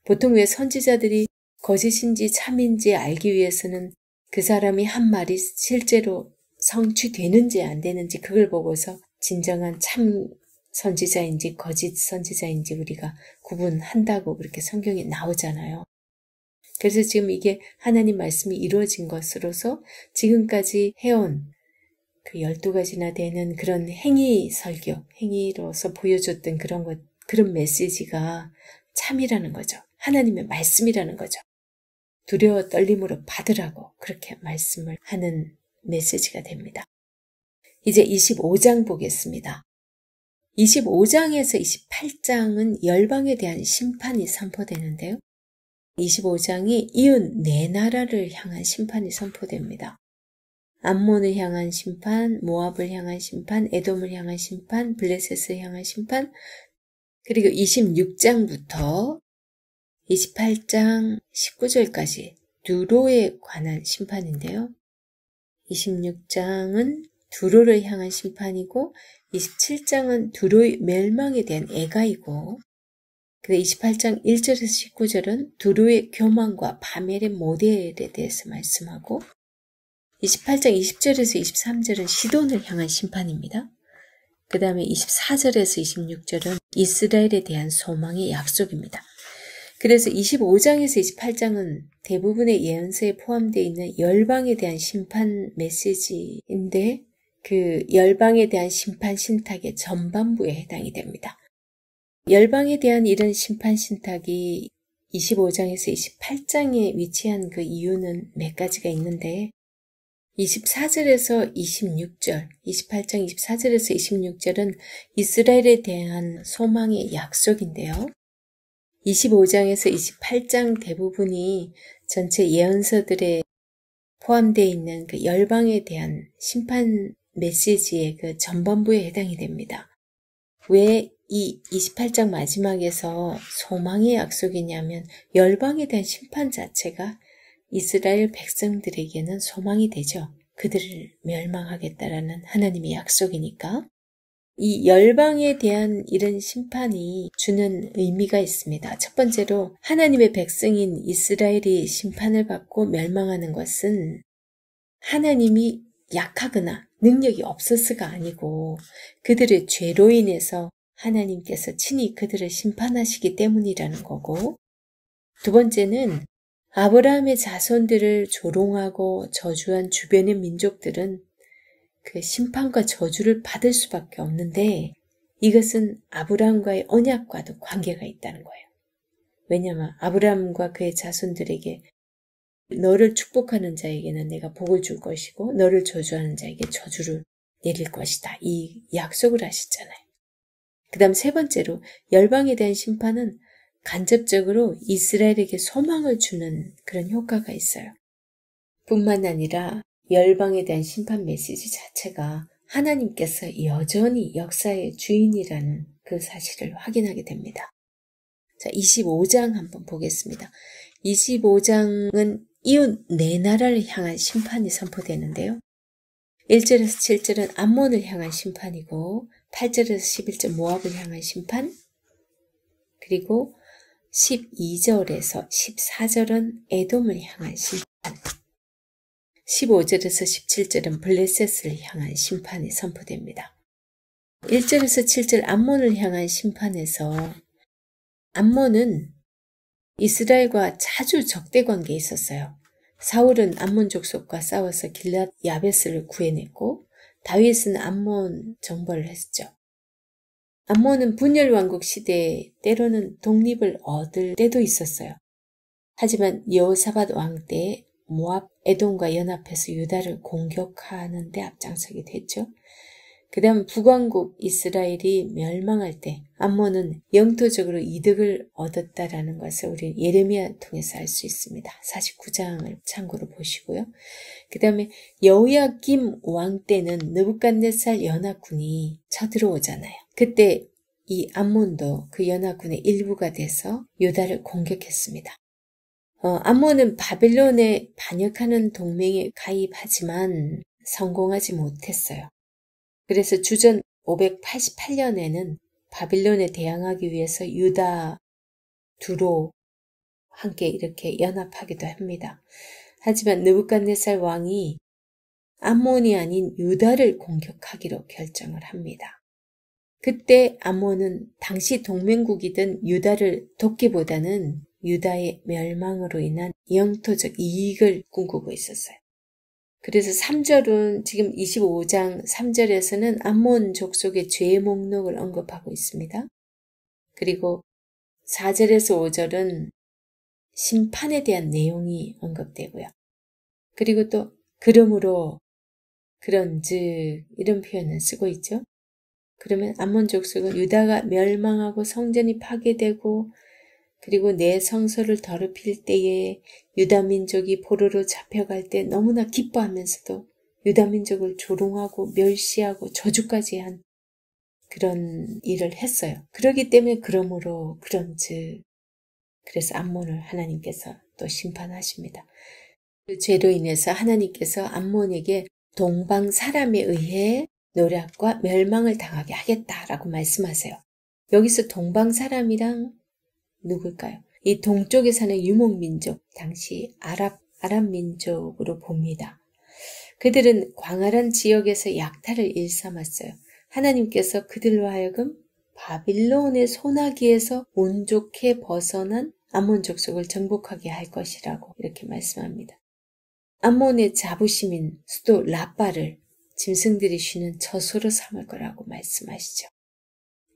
보통 왜 선지자들이 거짓인지 참인지 알기 위해서는 그 사람이 한 말이 실제로 성취되는지 안 되는지 그걸 보고서 진정한 참 선지자인지 거짓 선지자인지 우리가 구분한다고 그렇게 성경에 나오잖아요. 그래서 지금 이게 하나님 말씀이 이루어진 것으로서 지금까지 해온 그 12가지나 되는 그런 행위 설교, 행위로서 보여줬던 그런 메시지가 참이라는 거죠. 하나님의 말씀이라는 거죠. 두려워 떨림으로 받으라고 그렇게 말씀을 하는 메시지가 됩니다. 이제 25장 보겠습니다. 25장에서 28장은 열방에 대한 심판이 선포되는데요. 25장이 이웃 네 나라를 향한 심판이 선포됩니다. 암몬을 향한 심판, 모압을 향한 심판, 에돔을 향한 심판, 블레셋을 향한 심판, 그리고 26장부터 28장 19절까지 두로에 관한 심판인데요. 26장은 두로를 향한 심판이고 27장은 두로의 멸망에 대한 애가이고 그리고 28장 1절에서 19절은 두로의 교만과 바멜의 모델에 대해서 말씀하고 28장 20절에서 23절은 시돈을 향한 심판입니다. 그 다음에 24절에서 26절은 이스라엘에 대한 소망의 약속입니다. 그래서 25장에서 28장은 대부분의 예언서에 포함되어 있는 열방에 대한 심판 메시지인데 그 열방에 대한 심판 신탁의 전반부에 해당이 됩니다. 열방에 대한 이런 심판 신탁이 25장에서 28장에 위치한 그 이유는 몇 가지가 있는데 24절에서 26절, 28장 24절에서 26절은 이스라엘에 대한 소망의 약속인데요. 25장에서 28장 대부분이 전체 예언서들에 포함되어 있는 그 열방에 대한 심판 메시지의 그 전반부에 해당이 됩니다. 왜 이 28장 마지막에서 소망의 약속이냐면 열방에 대한 심판 자체가 이스라엘 백성들에게는 소망이 되죠. 그들을 멸망하겠다라는 하나님의 약속이니까. 이 열방에 대한 이런 심판이 주는 의미가 있습니다. 첫 번째로 하나님의 백성인 이스라엘이 심판을 받고 멸망하는 것은 하나님이 약하거나 능력이 없어서가 아니고 그들의 죄로 인해서 하나님께서 친히 그들을 심판하시기 때문이라는 거고 두 번째는 아브라함의 자손들을 조롱하고 저주한 주변의 민족들은 그 심판과 저주를 받을 수밖에 없는데 이것은 아브라함과의 언약과도 관계가 있다는 거예요. 왜냐하면 아브라함과 그의 자손들에게 너를 축복하는 자에게는 내가 복을 줄 것이고 너를 저주하는 자에게 저주를 내릴 것이다. 이 약속을 하셨잖아요. 그 다음 세 번째로 열방에 대한 심판은 간접적으로 이스라엘에게 소망을 주는 그런 효과가 있어요. 뿐만 아니라 열방에 대한 심판 메시지 자체가 하나님께서 여전히 역사의 주인이라는 그 사실을 확인하게 됩니다. 자, 25장 한번 보겠습니다. 25장은 이웃 네 나라를 향한 심판이 선포되는데요. 1절에서 7절은 암몬을 향한 심판이고 8절에서 11절 모압을 향한 심판 그리고 12절에서 14절은 에돔을 향한 심판 15절에서 17절은 블레셋을 향한 심판이 선포됩니다. 1절에서 7절 암몬을 향한 심판에서 암몬은 이스라엘과 자주 적대 관계에 있었어요. 사울은 암몬 족속과 싸워서 길랏 야베스를 구해냈고 다윗은 암몬 정벌을 했죠. 암몬은 분열 왕국 시대에 때로는 독립을 얻을 때도 있었어요. 하지만 여호사밧 왕 때 모압, 에돔과 연합해서 유다를 공격하는 데 앞장서게 됐죠. 그 다음 북왕국 이스라엘이 멸망할 때 암몬은 영토적으로 이득을 얻었다라는 것을 우리 예레미야 통해서 알 수 있습니다. 49장을 참고로 보시고요. 그 다음에 여호야김 왕 때는 느부갓네살 연합군이 쳐들어오잖아요. 그때 이 암몬도 그 연합군의 일부가 돼서 유다를 공격했습니다. 암몬은 바빌론에 반역하는 동맹에 가입하지만 성공하지 못했어요. 그래서 주전 588년에는 바빌론에 대항하기 위해서 유다 두로 함께 이렇게 연합하기도 합니다. 하지만 느부갓네살 왕이 암몬이 아닌 유다를 공격하기로 결정을 합니다. 그때 암몬은 당시 동맹국이던 유다를 돕기보다는 유다의 멸망으로 인한 영토적 이익을 꿈꾸고 있었어요. 그래서 3절은 지금 25장 3절에서는 암몬 족속의 죄 목록을 언급하고 있습니다. 그리고 4절에서 5절은 심판에 대한 내용이 언급되고요. 그리고 또 그러므로 그런즉 이런 표현을 쓰고 있죠. 그러면 암몬 족속은 유다가 멸망하고 성전이 파괴되고 그리고 내 성소를 더럽힐 때에 유다 민족이 포로로 잡혀갈 때 너무나 기뻐하면서도 유다 민족을 조롱하고 멸시하고 저주까지 한 그런 일을 했어요. 그렇기 때문에 그러므로 그런즉 그래서 암몬을 하나님께서 또 심판하십니다. 그 죄로 인해서 하나님께서 암몬에게 동방 사람에 의해 노략과 멸망을 당하게 하겠다라고 말씀하세요. 여기서 동방 사람이랑 누굴까요? 이 동쪽에 사는 유목민족, 당시 아랍 민족으로 봅니다. 그들은 광활한 지역에서 약탈을 일삼았어요. 하나님께서 그들로 하여금 바빌론의 소나기에서 운 좋게 벗어난 암몬 족속을 정복하게 할 것이라고 이렇게 말씀합니다. 암몬의 자부심인 수도 라빠를 짐승들이 쉬는 처소로 삼을 거라고 말씀하시죠.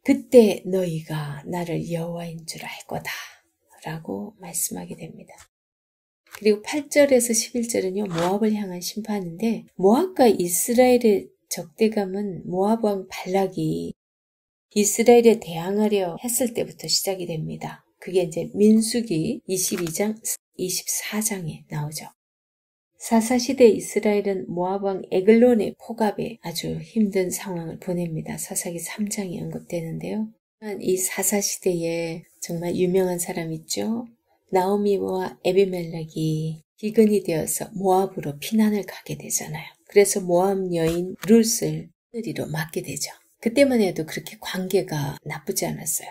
그때 너희가 나를 여호와인 줄 알 거다 라고 말씀하게 됩니다. 그리고 8절에서 11절은요. 모압을 향한 심판인데 모압과 이스라엘의 적대감은 모압 왕 발락이 이스라엘에 대항하려 했을 때부터 시작이 됩니다. 그게 이제 민수기 22장 24장에 나오죠. 사사시대 이스라엘은 모압 왕 에글론의 포갑에 아주 힘든 상황을 보냅니다. 사사기 3장에 언급되는데요. 이 사사시대에 정말 유명한 사람 있죠. 나오미와 에비멜렉이 기근이 되어서 모압으로 피난을 가게 되잖아요. 그래서 모압 여인 룻을 며느리로 맡게 되죠. 그때만 해도 그렇게 관계가 나쁘지 않았어요.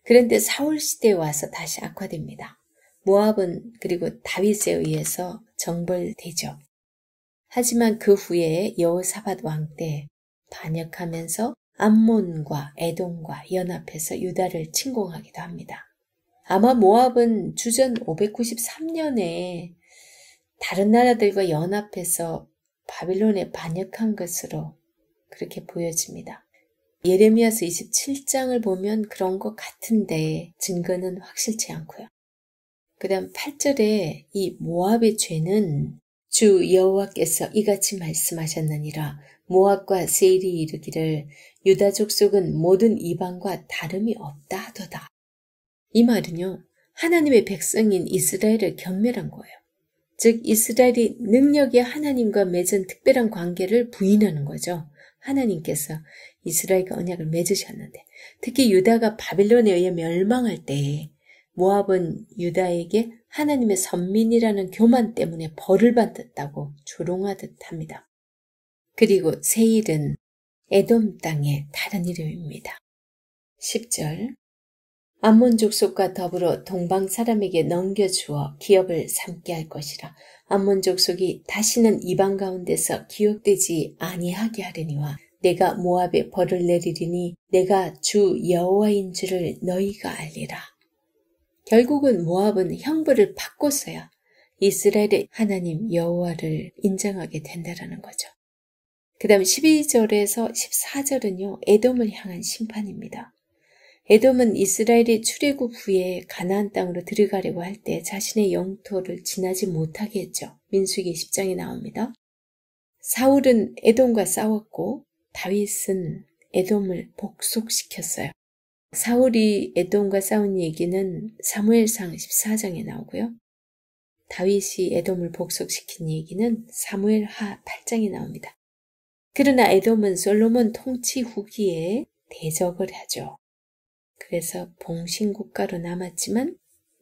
그런데 사울 시대에 와서 다시 악화됩니다. 모압은 그리고 다윗에 의해서 정벌되죠. 하지만 그 후에 여호사밧 왕 때 반역하면서 암몬과 에돔과 연합해서 유다를 침공하기도 합니다. 아마 모압은 주전 593년에 다른 나라들과 연합해서 바빌론에 반역한 것으로 그렇게 보여집니다. 예레미야서 27장을 보면 그런 것 같은데 증거는 확실치 않고요. 그 다음 8절에 이 모압의 죄는 주 여호와께서 이같이 말씀하셨느니라. 모압과 세일이 이르기를 유다 족속은 모든 이방과 다름이 없다 하도다. 이 말은요. 하나님의 백성인 이스라엘을 경멸한 거예요. 즉 이스라엘이 능력의 하나님과 맺은 특별한 관계를 부인하는 거죠. 하나님께서 이스라엘과 언약을 맺으셨는데 특히 유다가 바빌론에 의해 멸망할 때에 모압은 유다에게 하나님의 선민이라는 교만 때문에 벌을 받았다고 조롱하듯 합니다. 그리고 세일은 에돔 땅의 다른 이름입니다. 10절 암몬 족속과 더불어 동방 사람에게 넘겨주어 기업을 삼게 할 것이라. 암몬 족속이 다시는 이방 가운데서 기업되지 아니하게 하려니와 내가 모압에 벌을 내리리니 내가 주 여호와인 줄을 너희가 알리라. 결국은 모압은 형벌을 받고서야 이스라엘의 하나님 여호와를 인정하게 된다라는 거죠. 그 다음 12절에서 14절은요. 에돔을 향한 심판입니다. 에돔은 이스라엘이 출애굽 후에 가나안 땅으로 들어가려고 할 때 자신의 영토를 지나지 못하게 했죠. 민수기 10장에 나옵니다. 사울은 에돔과 싸웠고 다윗은 에돔을 복속시켰어요. 사울이 에돔과 싸운 얘기는 사무엘상 14장에 나오고요. 다윗이 에돔을 복속시킨 얘기는 사무엘하 8장에 나옵니다. 그러나 에돔은 솔로몬 통치 후기에 대적을 하죠. 그래서 봉신국가로 남았지만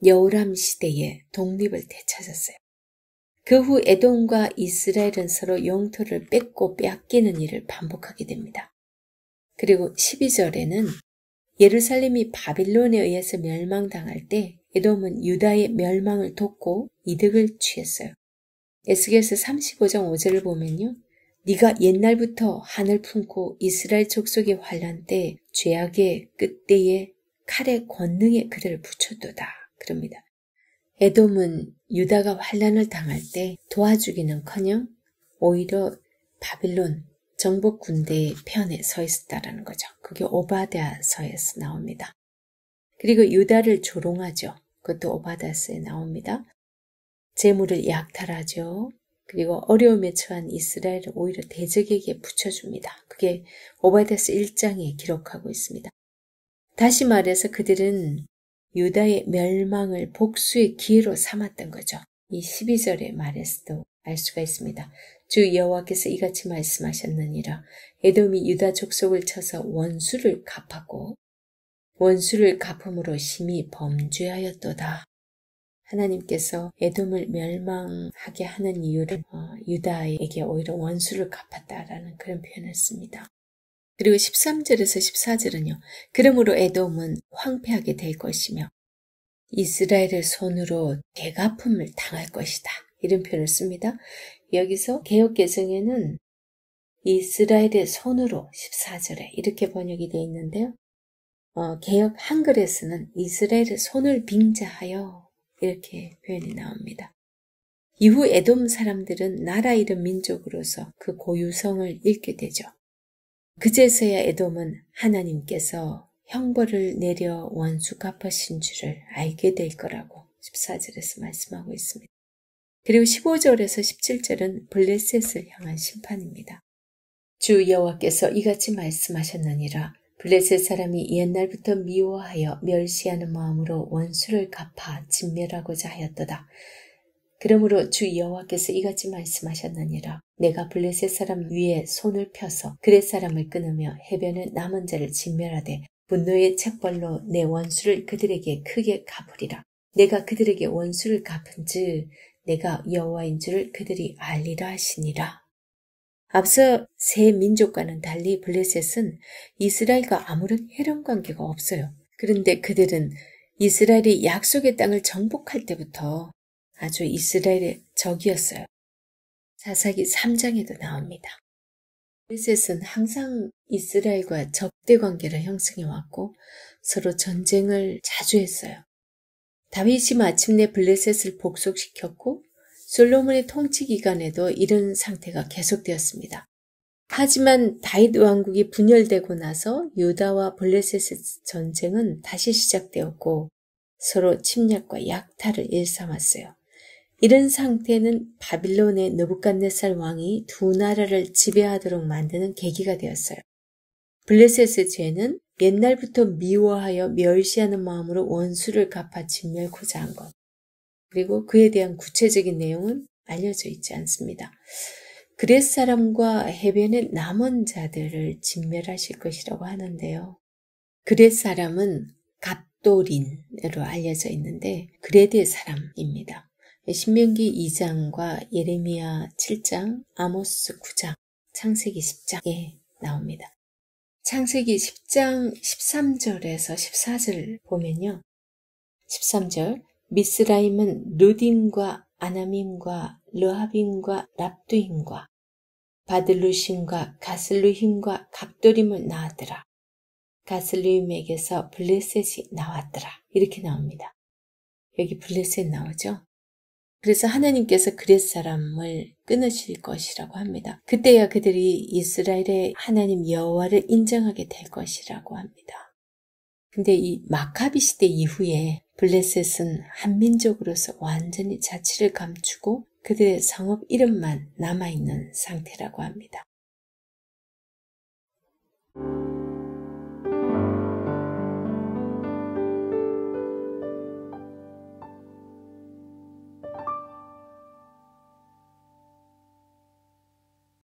여호람 시대에 독립을 되찾았어요. 그 후 에돔과 이스라엘은 서로 영토를 뺏고 빼앗기는 일을 반복하게 됩니다. 그리고 12절에는 예루살렘이 바빌론에 의해서 멸망당할 때 에돔은 유다의 멸망을 돕고 이득을 취했어요. 에스겔서 35장 5절을 보면요. 네가 옛날부터 한을 품고 이스라엘 족속의 환난 때 죄악의 끝때에 칼의 권능에 그들을 붙였도다. 그럽니다. 에돔은 유다가 환난을 당할 때 도와주기는커녕 오히려 바빌론 정복 군대의 편에 서 있었다라는 거죠. 그게 오바댜서에서 나옵니다. 그리고 유다를 조롱하죠. 그것도 오바댜서에 나옵니다. 재물을 약탈하죠. 그리고 어려움에 처한 이스라엘을 오히려 대적에게 붙여줍니다. 그게 오바댜서 1장에 기록하고 있습니다. 다시 말해서 그들은 유다의 멸망을 복수의 기회로 삼았던 거죠. 이 12절의 말에서도 알 수가 있습니다. 주 여호와께서 이같이 말씀하셨느니라. 에돔이 유다 족속을 쳐서 원수를 갚았고 원수를 갚음으로 심히 범죄하였도다. 하나님께서 에돔을 멸망하게 하는 이유를 유다에게 오히려 원수를 갚았다라는 그런 표현을 씁니다. 그리고 13절에서 14절은요. 그러므로 에돔은 황폐하게 될 것이며 이스라엘의 손으로 대갚음을 당할 것이다. 이런 표현을 씁니다. 여기서 개역개정에는 이스라엘의 손으로 14절에 이렇게 번역이 되어 있는데요. 개역 한글에서는 이스라엘의 손을 빙자하여 이렇게 표현이 나옵니다. 이후 에돔 사람들은 나라 잃은 민족으로서 그 고유성을 잃게 되죠. 그제서야 에돔은 하나님께서 형벌을 내려 원수 갚으신 줄을 알게 될 거라고 14절에서 말씀하고 있습니다. 그리고 15절에서 17절은 블레셋을 향한 심판입니다. 주 여호와께서 이같이 말씀하셨느니라. 블레셋 사람이 옛날부터 미워하여 멸시하는 마음으로 원수를 갚아 진멸하고자 하였도다. 그러므로 주 여호와께서 이같이 말씀하셨느니라. 내가 블레셋 사람 위에 손을 펴서 그렛 사람을 끊으며 해변의 남은 자를 진멸하되 분노의 책벌로 내 원수를 그들에게 크게 갚으리라. 내가 그들에게 원수를 갚은즉 내가 여호와인 줄을 그들이 알리라 하시니라. 앞서 세 민족과는 달리 블레셋은 이스라엘과 아무런 혈연 관계가 없어요. 그런데 그들은 이스라엘이 약속의 땅을 정복할 때부터 아주 이스라엘의 적이었어요. 사사기 3장에도 나옵니다. 블레셋은 항상 이스라엘과 적대 관계를 형성해 왔고 서로 전쟁을 자주 했어요. 다윗이 마침내 블레셋을 복속시켰고 솔로몬의 통치 기간에도 이런 상태가 계속되었습니다. 하지만 다윗 왕국이 분열되고 나서 유다와 블레셋의 전쟁은 다시 시작되었고 서로 침략과 약탈을 일삼았어요. 이런 상태는 바빌론의 느부갓네살 왕이 두 나라를 지배하도록 만드는 계기가 되었어요. 블레셋의 죄는 옛날부터 미워하여 멸시하는 마음으로 원수를 갚아 진멸코자 한 것. 그리고 그에 대한 구체적인 내용은 알려져 있지 않습니다. 그렛 사람과 해변의 남은 자들을 진멸하실 것이라고 하는데요. 그렛 사람은 갑도린으로 알려져 있는데 그레드의 사람입니다. 신명기 2장과 예레미야 7장, 아모스 9장, 창세기 10장에 나옵니다. 창세기 10장 13절에서 14절 보면요. 13절 미스라임은 르딘과 아나밈과 르하빔과 랍두힘과 바들루심과 가슬루힘과 갑도림을 낳았더라. 가슬루힘에게서 블레셋이 나왔더라. 이렇게 나옵니다. 여기 블레셋 나오죠. 그래서 하나님께서 그렛 사람을 끊으실 것이라고 합니다. 그때야 그들이 이스라엘의 하나님 여호와를 인정하게 될 것이라고 합니다. 근데 이 마카비 시대 이후에 블레셋은 한민족으로서 완전히 자취를 감추고 그들의 성읍 이름만 남아있는 상태라고 합니다.